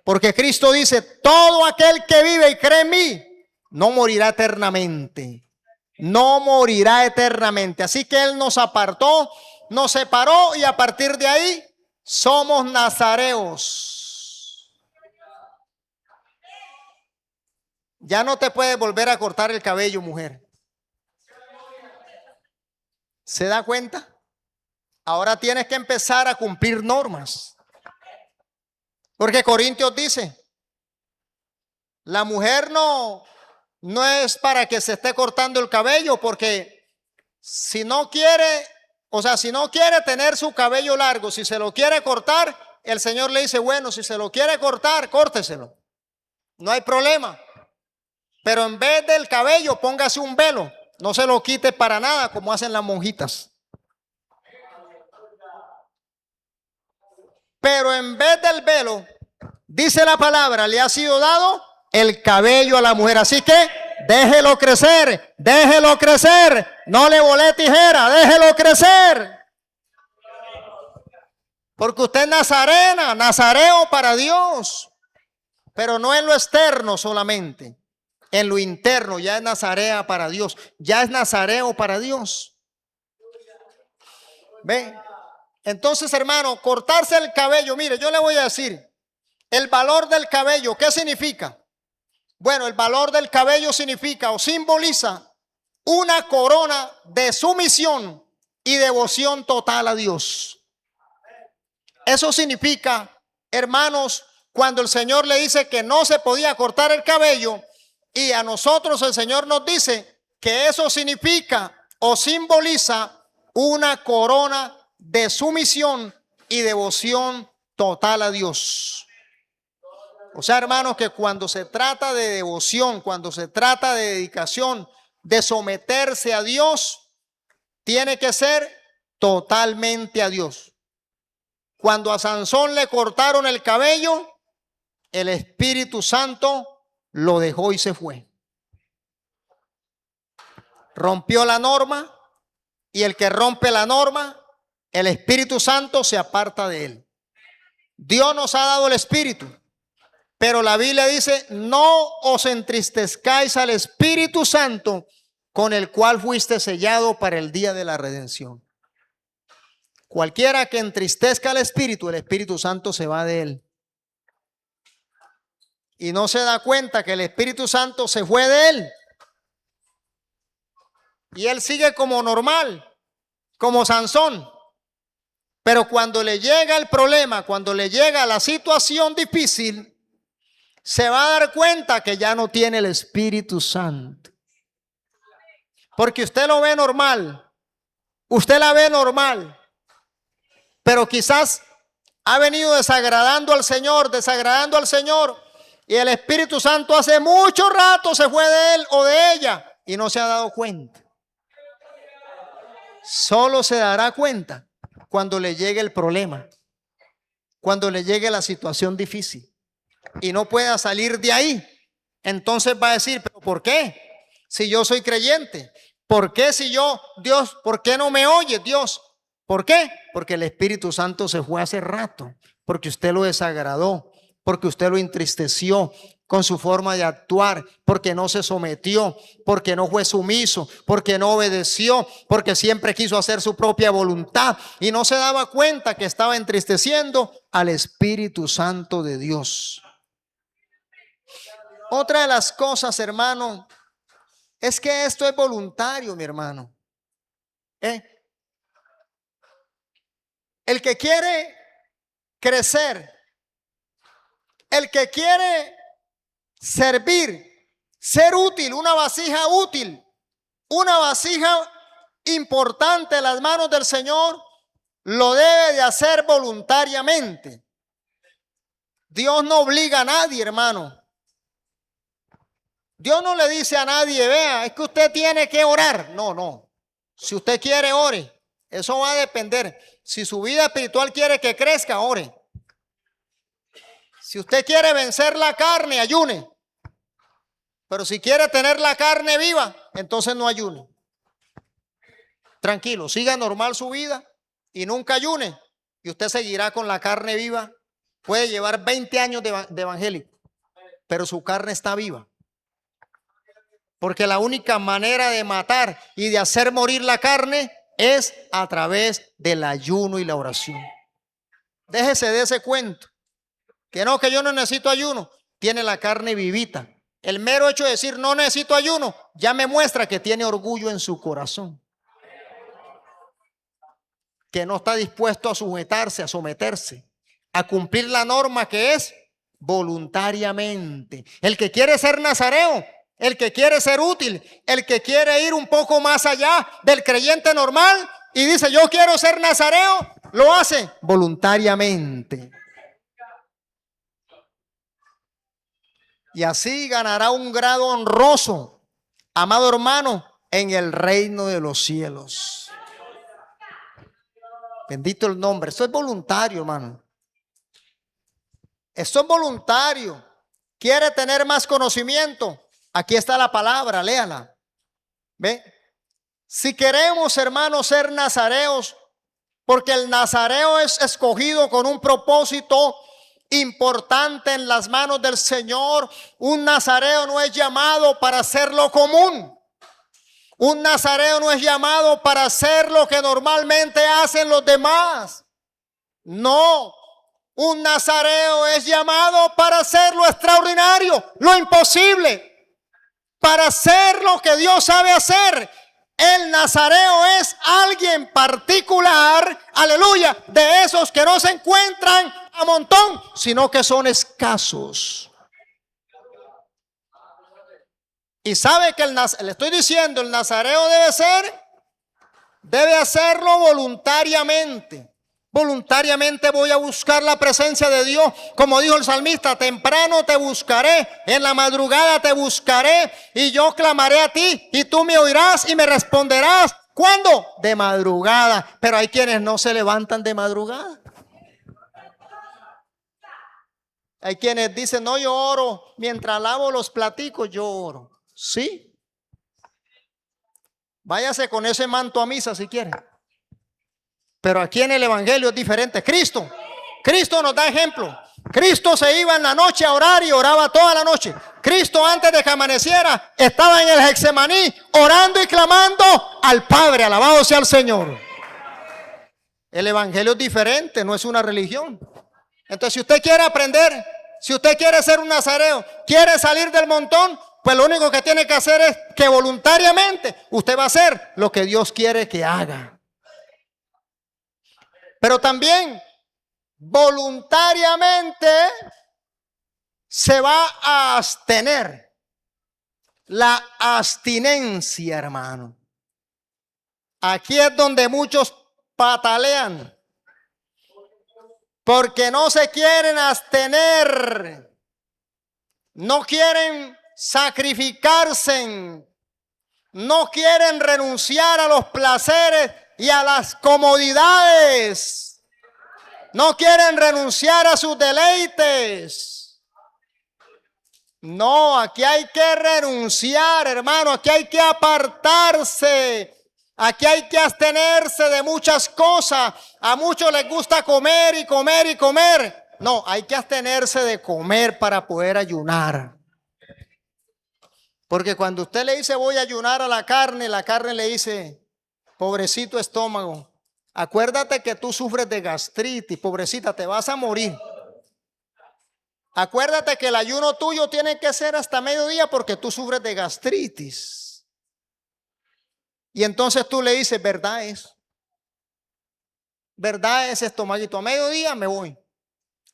Porque Cristo dice, todo aquel que vive y cree en mí, no morirá eternamente. No morirá eternamente. Así que Él nos apartó, nos separó y a partir de ahí somos nazareos. Ya no te puedes volver a cortar el cabello, mujer. ¿Se da cuenta? Ahora tienes que empezar a cumplir normas. Porque Corintios dice, la mujer no es para que se esté cortando el cabello, porque si no quiere, si no quiere tener su cabello largo, si se lo quiere cortar, el Señor le dice, bueno, si se lo quiere cortar, córteselo. No hay problema. Pero en vez del cabello, póngase un velo. No se lo quite para nada, como hacen las monjitas. Pero en vez del velo, dice la palabra, le ha sido dado el cabello a la mujer. Así que déjelo crecer, déjelo crecer. No le volé tijera, déjelo crecer. Porque usted es nazarena, nazareo para Dios. Pero no en lo externo solamente. En lo interno ya es nazarea para Dios. Ya es nazareo para Dios. ¿Ve? Entonces, hermano, cortarse el cabello. Mire, yo le voy a decir, el valor del cabello, ¿qué significa? Bueno, el valor del cabello significa o simboliza una corona de sumisión y devoción total a Dios. Eso significa, hermanos, cuando el Señor le dice que no se podía cortar el cabello y a nosotros el Señor nos dice que eso significa o simboliza una corona de sumisión y devoción total a Dios. O sea, hermanos, que cuando se trata de devoción, cuando se trata de dedicación, de someterse a Dios, tiene que ser totalmente a Dios. Cuando a Sansón le cortaron el cabello, el Espíritu Santo lo dejó y se fue. Rompió la norma y el que rompe la norma, el Espíritu Santo se aparta de él. Dios nos ha dado el Espíritu, pero la Biblia dice, no os entristezcáis al Espíritu Santo con el cual fuiste sellado para el día de la redención. Cualquiera que entristezca al Espíritu, el Espíritu Santo se va de él. Y no se da cuenta que el Espíritu Santo se fue de él. Y él sigue como normal, como Sansón. Pero cuando le llega el problema, cuando le llega la situación difícil, se va a dar cuenta que ya no tiene el Espíritu Santo. Porque usted lo ve normal, usted la ve normal, pero quizás ha venido desagradando al Señor, y el Espíritu Santo hace mucho rato se fue de él o de ella y no se ha dado cuenta. Solo se dará cuenta cuando le llegue el problema, cuando le llegue la situación difícil y no pueda salir de ahí. Entonces va a decir, ¿pero por qué? Si yo soy creyente, ¿por qué si yo, Dios, por qué no me oye Dios? ¿Por qué? Porque el Espíritu Santo se fue hace rato, porque usted lo desagradó, porque usted lo entristeció con su forma de actuar, porque no se sometió, porque no fue sumiso, porque no obedeció, porque siempre quiso hacer su propia voluntad y no se daba cuenta que estaba entristeciendo al Espíritu Santo de Dios. Otra de las cosas, hermano, es que esto es voluntario, mi hermano. El que quiere crecer, el que quiere servir, ser útil, una vasija importante en las manos del Señor, lo debe de hacer voluntariamente. Dios no obliga a nadie, hermano. Dios no le dice a nadie, vea, es que usted tiene que orar. No. Si usted quiere, ore. Eso va a depender. Si su vida espiritual quiere que crezca, ore. Si usted quiere vencer la carne, ayune. Pero si quiere tener la carne viva, entonces no ayune. Tranquilo, siga normal su vida y nunca ayune. Y usted seguirá con la carne viva. Puede llevar 20 años de evangélico, pero su carne está viva. Porque la única manera de matar y de hacer morir la carne es a través del ayuno y la oración. Déjese de ese cuento. Que no, que yo no necesito ayuno. Tiene la carne vivita. El mero hecho de decir no necesito ayuno ya me muestra que tiene orgullo en su corazón. Que no está dispuesto a sujetarse, a someterse, a cumplir la norma que es voluntariamente. El que quiere ser nazareo, el que quiere ser útil, el que quiere ir un poco más allá del creyente normal y dice yo quiero ser nazareo, lo hace voluntariamente. Y así ganará un grado honroso, amado hermano, en el reino de los cielos. Bendito el nombre. Esto es voluntario, hermano. Esto es voluntario. ¿Quiere tener más conocimiento? Aquí está la palabra, léala. ¿Ve? Si queremos, hermanos, ser nazareos, porque el nazareo es escogido con un propósito importante en las manos del Señor. Un nazareo no es llamado para hacer lo común. Un nazareo no es llamado para hacer lo que normalmente hacen los demás. No, un nazareo es llamado para hacer lo extraordinario, lo imposible, para hacer lo que Dios sabe hacer. El nazareo es alguien particular, aleluya, de esos que no se encuentran a montón, sino que son escasos. Y sabe que le estoy diciendo, el nazareo debe hacerlo voluntariamente. Voluntariamente voy a buscar la presencia de Dios. Como dijo el salmista, temprano te buscaré, en la madrugada te buscaré y yo clamaré a ti y tú me oirás y me responderás. ¿Cuándo? De madrugada. Pero hay quienes no se levantan de madrugada. Hay quienes dicen, no, yo oro mientras lavo los platicos, yo oro. Sí. Váyase con ese manto a misa si quiere. Pero aquí en el evangelio es diferente. Cristo nos da ejemplo. Cristo se iba en la noche a orar y oraba toda la noche. Cristo antes de que amaneciera estaba en el Getsemaní orando y clamando al Padre. Alabado sea el Señor. El evangelio es diferente, no es una religión. Entonces si usted quiere aprender, si usted quiere ser un nazareo, quiere salir del montón, pues lo único que tiene que hacer es que voluntariamente usted va a hacer lo que Dios quiere que haga. Pero también voluntariamente se va a abstener. La abstinencia, hermano. Aquí es donde muchos patalean. Porque no se quieren abstener. No quieren sacrificarse. No quieren renunciar a los placeres y a las comodidades. No quieren renunciar a sus deleites. No, aquí hay que renunciar, hermano. Aquí hay que apartarse. Aquí hay que abstenerse de muchas cosas. A muchos les gusta comer y comer y comer. No, hay que abstenerse de comer para poder ayunar. Porque cuando usted le dice voy a ayunar a la carne le dice, pobrecito estómago, acuérdate que tú sufres de gastritis, pobrecita, te vas a morir. Acuérdate que el ayuno tuyo tiene que ser hasta mediodía porque tú sufres de gastritis. Y entonces tú le dices, verdad es estomaguito, a mediodía me voy.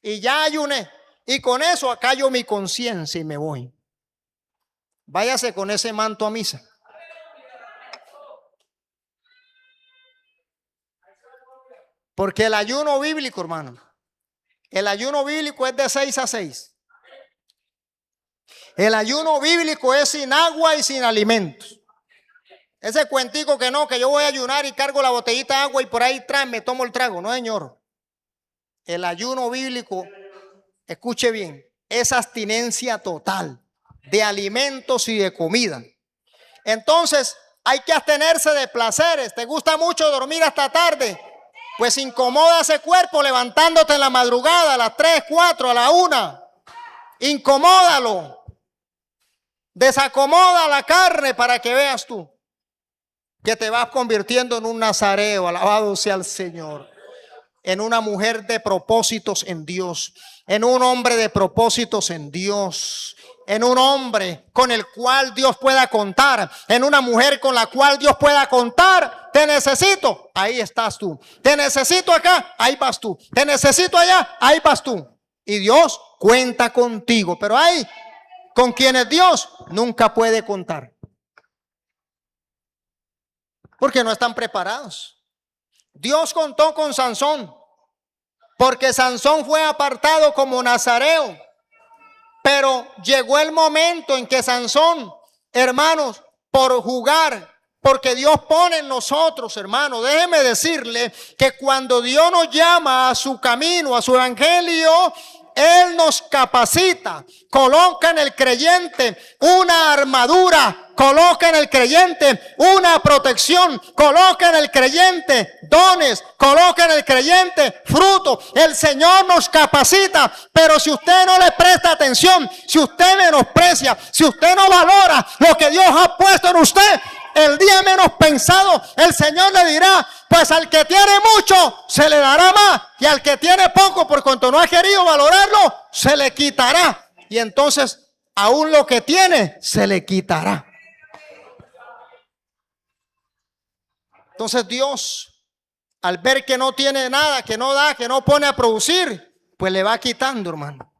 Y ya ayuné. Y con eso acallo mi conciencia y me voy. Váyase con ese manto a misa. Porque el ayuno bíblico, hermano, el ayuno bíblico es de 6 a 6. El ayuno bíblico es sin agua y sin alimentos. Ese cuentico que no, que yo voy a ayunar y cargo la botellita de agua y por ahí me tomo el trago. No, señor. El ayuno bíblico, escuche bien, es abstinencia total de alimentos y de comida. Entonces, hay que abstenerse de placeres. ¿Te gusta mucho dormir hasta tarde? Pues incomoda ese cuerpo levantándote en la madrugada a las 3, 4, a la 1. Incomódalo. Desacomoda la carne para que veas tú que te vas convirtiendo en un nazareo, alabado sea el Señor, en una mujer de propósitos en Dios, en un hombre de propósitos en Dios, en un hombre con el cual Dios pueda contar, en una mujer con la cual Dios pueda contar. Te necesito, ahí estás tú. Te necesito acá, ahí vas tú. Te necesito allá, ahí vas tú. Y Dios cuenta contigo, pero hay con quienes Dios nunca puede contar, porque no están preparados. Dios contó con Sansón, porque Sansón fue apartado como nazareo. Pero llegó el momento en que Sansón, hermanos, por jugar, porque Dios pone en nosotros, hermanos, déjeme decirle que cuando Dios nos llama a su camino, a su evangelio, Él nos capacita, coloca en el creyente una armadura, coloca en el creyente una protección, coloca en el creyente dones, coloca en el creyente fruto. El Señor nos capacita, pero si usted no le presta atención, si usted menosprecia, si usted no valora lo que Dios ha puesto en usted, el día menos pensado, el Señor le dirá: pues al que tiene mucho se le dará más, y al que tiene poco, por cuanto no ha querido valorarlo, se le quitará. Y entonces aún lo que tiene se le quitará. Entonces Dios, al ver que no tiene nada, que no da, que no pone a producir, pues le va quitando, hermano.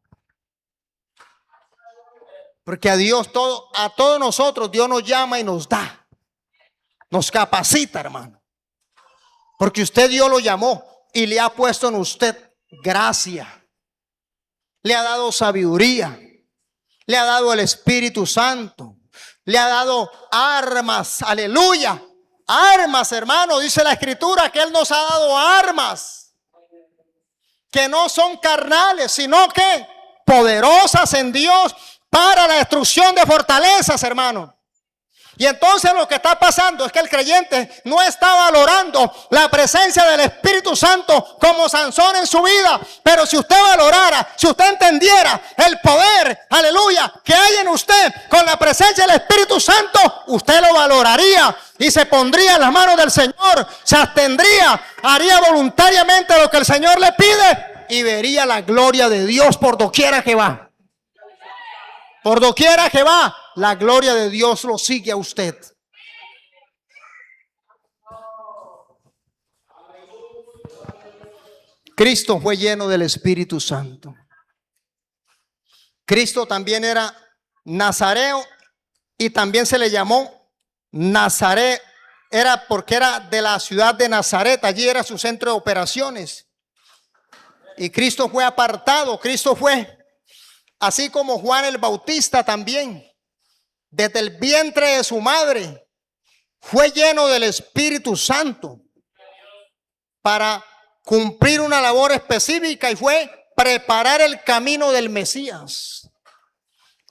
Porque a Dios, a todos nosotros, Dios nos llama y nos da. Nos capacita, hermano. Porque usted Dios lo llamó y le ha puesto en usted gracia. Le ha dado sabiduría. Le ha dado el Espíritu Santo. Le ha dado armas. Aleluya. Armas, hermano. Dice la Escritura que Él nos ha dado armas. Que no son carnales, sino que poderosas en Dios para la destrucción de fortalezas, hermano. Y entonces lo que está pasando es que el creyente no está valorando la presencia del Espíritu Santo como Sansón en su vida. Pero si usted valorara, si usted entendiera el poder, aleluya, que hay en usted con la presencia del Espíritu Santo, usted lo valoraría y se pondría en las manos del Señor, se abstendría, haría voluntariamente lo que el Señor le pide y vería la gloria de Dios por doquiera que va. Por doquiera que va, la gloria de Dios lo sigue a usted. Cristo fue lleno del Espíritu Santo. Cristo también era nazareo y también se le llamó Nazaret. Era porque era de la ciudad de Nazaret, allí era su centro de operaciones. Y Cristo fue apartado, Cristo fue, así como Juan el Bautista también, desde el vientre de su madre, fue lleno del Espíritu Santo para cumplir una labor específica y fue preparar el camino del Mesías.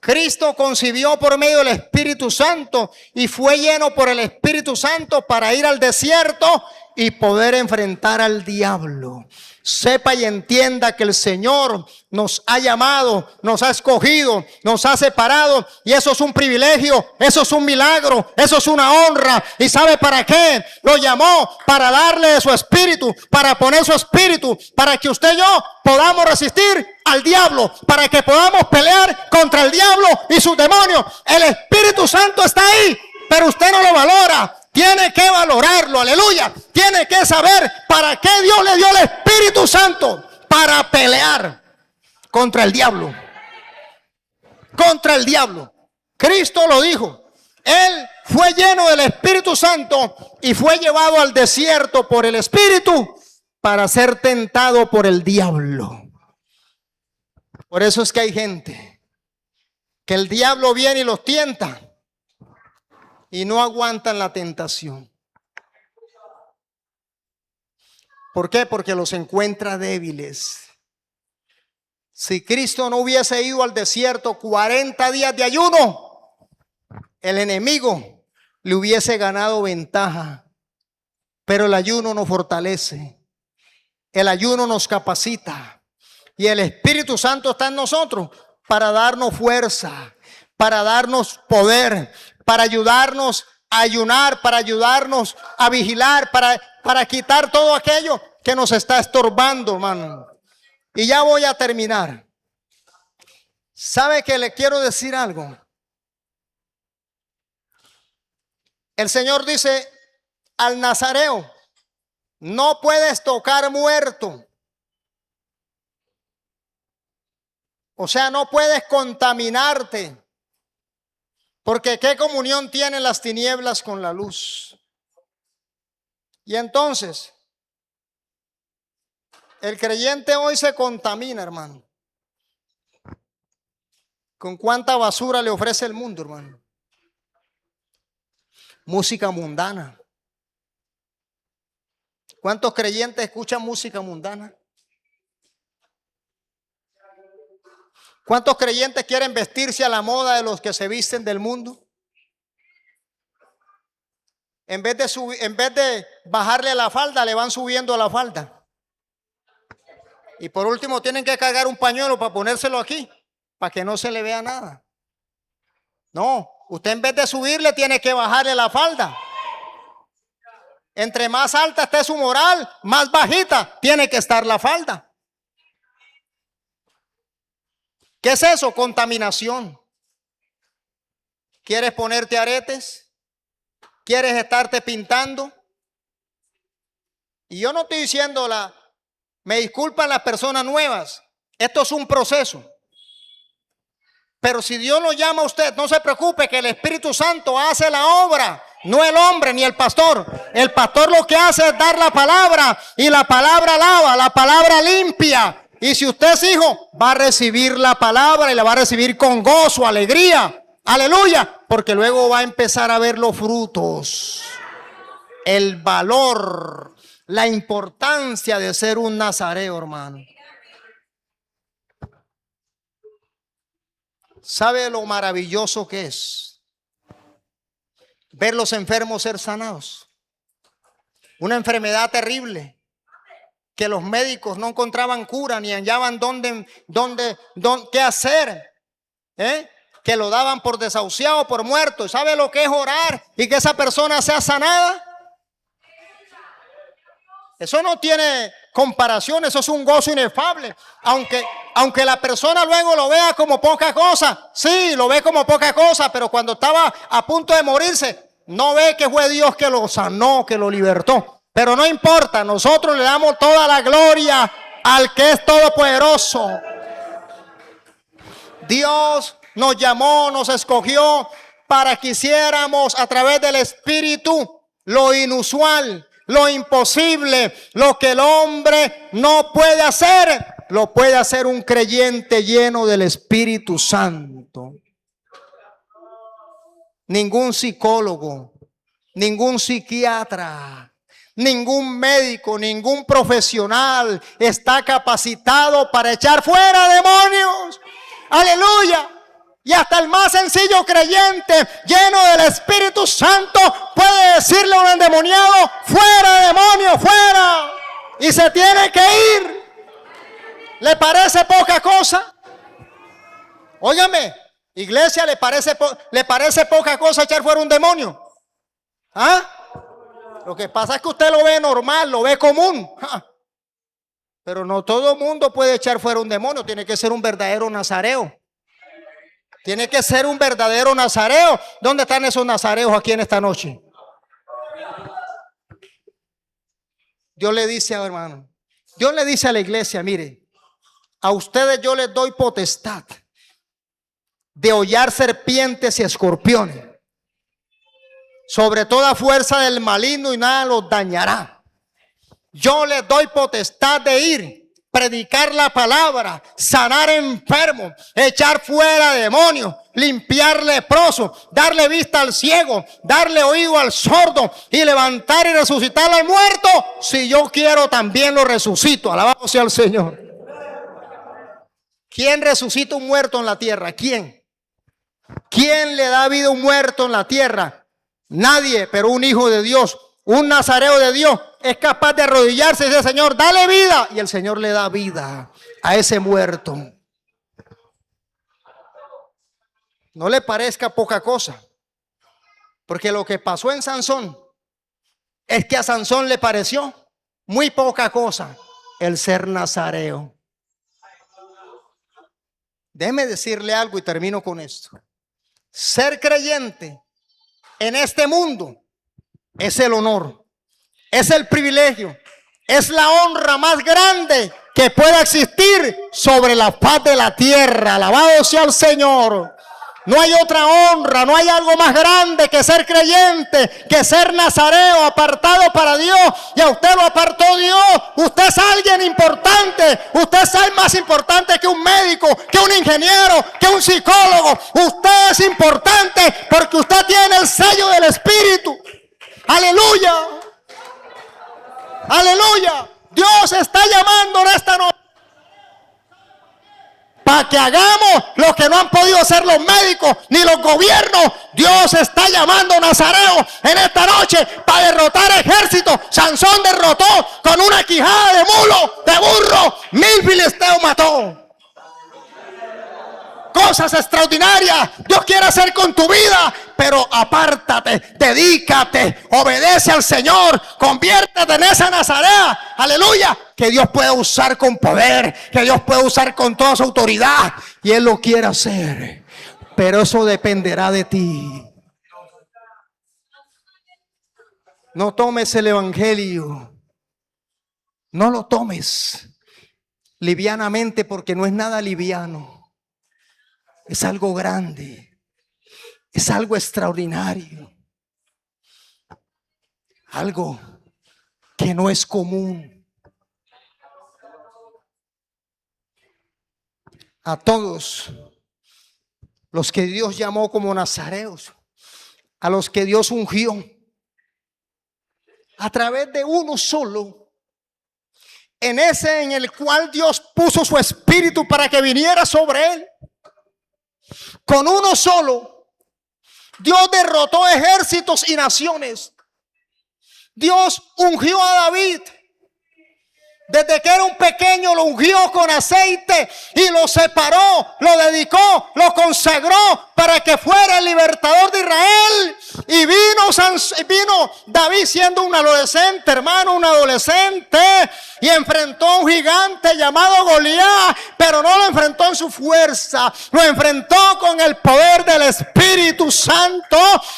Cristo concibió por medio del Espíritu Santo y fue lleno por el Espíritu Santo para ir al desierto y poder enfrentar al diablo. Sepa y entienda que el Señor nos ha llamado, nos ha escogido, nos ha separado, y eso es un privilegio, eso es un milagro, eso es una honra. ¿Y sabe para qué? Lo llamó para darle de su espíritu, para poner su espíritu, para que usted y yo podamos resistir al diablo, para que podamos pelear contra el diablo y sus demonios. El Espíritu Santo está ahí, pero usted no lo valora. Tiene que valorarlo, aleluya. Tiene que saber para qué Dios le dio el Espíritu Santo. Para pelear contra el diablo. Contra el diablo. Cristo lo dijo. Él fue lleno del Espíritu Santo y fue llevado al desierto por el Espíritu para ser tentado por el diablo. Por eso es que hay gente que el diablo viene y los tienta. y no aguantan la tentación. ¿Por qué? Porque los encuentra débiles. Si Cristo no hubiese ido al desierto 40 días de ayuno, el enemigo le hubiese ganado ventaja. Pero el ayuno nos fortalece, el ayuno nos capacita y el Espíritu Santo está en nosotros para darnos fuerza, para darnos poder, para ayudarnos a ayunar, para ayudarnos a vigilar, para quitar todo aquello que nos está estorbando, hermano. Y ya voy a terminar. ¿Sabe que le quiero decir algo? El Señor dice al nazareo: no puedes tocar muerto. O sea, no puedes contaminarte. Porque ¿qué comunión tienen las tinieblas con la luz? Y entonces, el creyente hoy se contamina, hermano. ¿Con cuánta basura le ofrece el mundo, hermano? Música mundana. ¿Cuántos creyentes escuchan música mundana? ¿Cuántos creyentes quieren vestirse a la moda de los que se visten del mundo? En vez de bajarle a la falda, le van subiendo a la falda. Y por último tienen que cargar un pañuelo para ponérselo aquí, para que no se le vea nada. No, usted en vez de subirle tiene que bajarle la falda. Entre más alta esté su moral, más bajita tiene que estar la falda. ¿Qué es eso? Contaminación. ¿Quieres ponerte aretes? ¿Quieres estarte pintando? Y yo no estoy diciendo me disculpan las personas nuevas. Esto es un proceso. Pero si Dios lo llama a usted, no se preocupe, que el Espíritu Santo hace la obra. No el hombre ni el pastor. El pastor lo que hace es dar la palabra, y la palabra lava, la palabra limpia. Y si usted es hijo, va a recibir la palabra y la va a recibir con gozo, alegría. Aleluya. Porque luego va a empezar a ver los frutos, el valor, la importancia de ser un nazareo, hermano. ¿Sabe lo maravilloso que es ver los enfermos ser sanados? Una enfermedad terrible que los médicos no encontraban cura ni hallaban qué hacer, que lo daban por desahuciado, por muerto. ¿Sabe lo que es orar y que esa persona sea sanada? Eso no tiene comparación, eso es un gozo inefable. Aunque la persona luego lo vea como poca cosa, sí, lo ve como poca cosa, pero cuando estaba a punto de morirse, no ve que fue Dios que lo sanó, que lo libertó. Pero no importa, nosotros le damos toda la gloria al que es todopoderoso. Dios nos llamó, nos escogió para que hiciéramos a través del Espíritu lo inusual, lo imposible, lo que el hombre no puede hacer, lo puede hacer un creyente lleno del Espíritu Santo. Ningún psicólogo, ningún psiquiatra, ningún médico, ningún profesional está capacitado para echar fuera demonios. Aleluya. Y hasta el más sencillo creyente lleno del Espíritu Santo puede decirle a un endemoniado: fuera demonio, fuera. Y se tiene que ir. ¿Le parece poca cosa? Óigame, iglesia, ¿le parece poca cosa echar fuera un demonio? ¿Ah? Lo que pasa es que usted lo ve normal, lo ve común. Pero no todo el mundo puede echar fuera un demonio. Tiene que ser un verdadero nazareo. Tiene que ser un verdadero nazareo. ¿Dónde están esos nazareos aquí en esta noche? Dios le dice, hermano, Dios le dice a la iglesia: mire, a ustedes yo les doy potestad de hollar serpientes y escorpiones, sobre toda fuerza del maligno, y nada los dañará. Yo les doy potestad de ir predicar la palabra, sanar enfermos, echar fuera demonios, limpiar leprosos, darle vista al ciego, darle oído al sordo y levantar y resucitar al muerto. Si yo quiero, también lo resucito. Alabado sea el Señor. ¿Quién resucita un muerto en la tierra? ¿Quién? ¿Quién le da vida a un muerto en la tierra? Nadie, pero un hijo de Dios, un nazareo de Dios, es capaz de arrodillarse y decir: Señor, dale vida. Y el Señor le da vida a ese muerto. No le parezca poca cosa, porque lo que pasó en Sansón es que a Sansón le pareció muy poca cosa el ser nazareo. Déjeme decirle algo y termino con esto. Ser creyente en este mundo es el honor, es el privilegio, es la honra más grande que pueda existir sobre la faz de la tierra. Alabado sea el Señor. No hay otra honra, no hay algo más grande que ser creyente, que ser nazareo, apartado para Dios. Y a usted lo apartó Dios. Usted es alguien importante. Usted es más importante que un médico, que un ingeniero, que un psicólogo. Usted es importante porque usted tiene el sello del Espíritu. Aleluya. Aleluya. Dios está llamando en esta noche para que hagamos lo que no han podido hacer los médicos ni los gobiernos. Dios está llamando nazareos en esta noche para derrotar ejércitos. Sansón derrotó con una quijada de mulo, de burro, 1000 filisteos mató. Cosas extraordinarias Dios quiere hacer con tu vida, pero apártate, dedícate, obedece al Señor, conviértete en esa nazarea, aleluya, que Dios puede usar con poder, que Dios puede usar con toda su autoridad, y Él lo quiere hacer, pero eso dependerá de ti. No tomes el evangelio, no lo tomes livianamente, porque no es nada liviano. Es algo grande, es algo extraordinario, algo que no es común. A todos los que Dios llamó como nazareos, a los que Dios ungió, a través de uno solo, en ese en el cual Dios puso su espíritu para que viniera sobre él. Con uno solo, Dios derrotó ejércitos y naciones. Dios ungió a David. Desde que era un pequeño lo ungió con aceite y lo separó, lo dedicó, lo consagró para que fuera el libertador de Israel. Y vino David siendo un adolescente, hermano, un adolescente, y enfrentó a un gigante llamado Goliat, pero no lo enfrentó en su fuerza, lo enfrentó con el poder del Espíritu Santo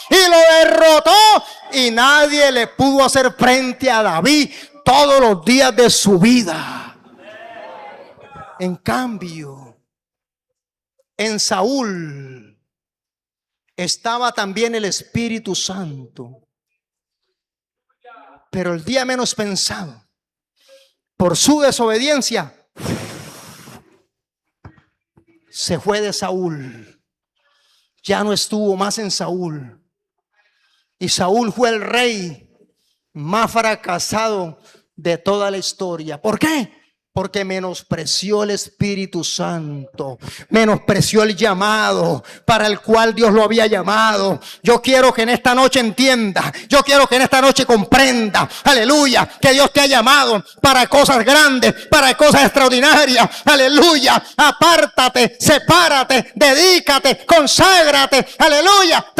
y lo derrotó, y nadie le pudo hacer frente a David todos los días de su vida. En cambio, en Saúl estaba también el Espíritu Santo, pero el día menos pensado, por su desobediencia, se fue de Saúl. Ya no estuvo más en Saúl. Y Saúl fue el rey más fracasado de toda la historia. ¿Por qué? Porque menospreció el Espíritu Santo, menospreció el llamado para el cual Dios lo había llamado. Yo quiero que en esta noche entienda, yo quiero que en esta noche comprenda, aleluya, que Dios te ha llamado para cosas grandes, para cosas extraordinarias, aleluya. Apártate, sepárate, dedícate, conságrate, aleluya.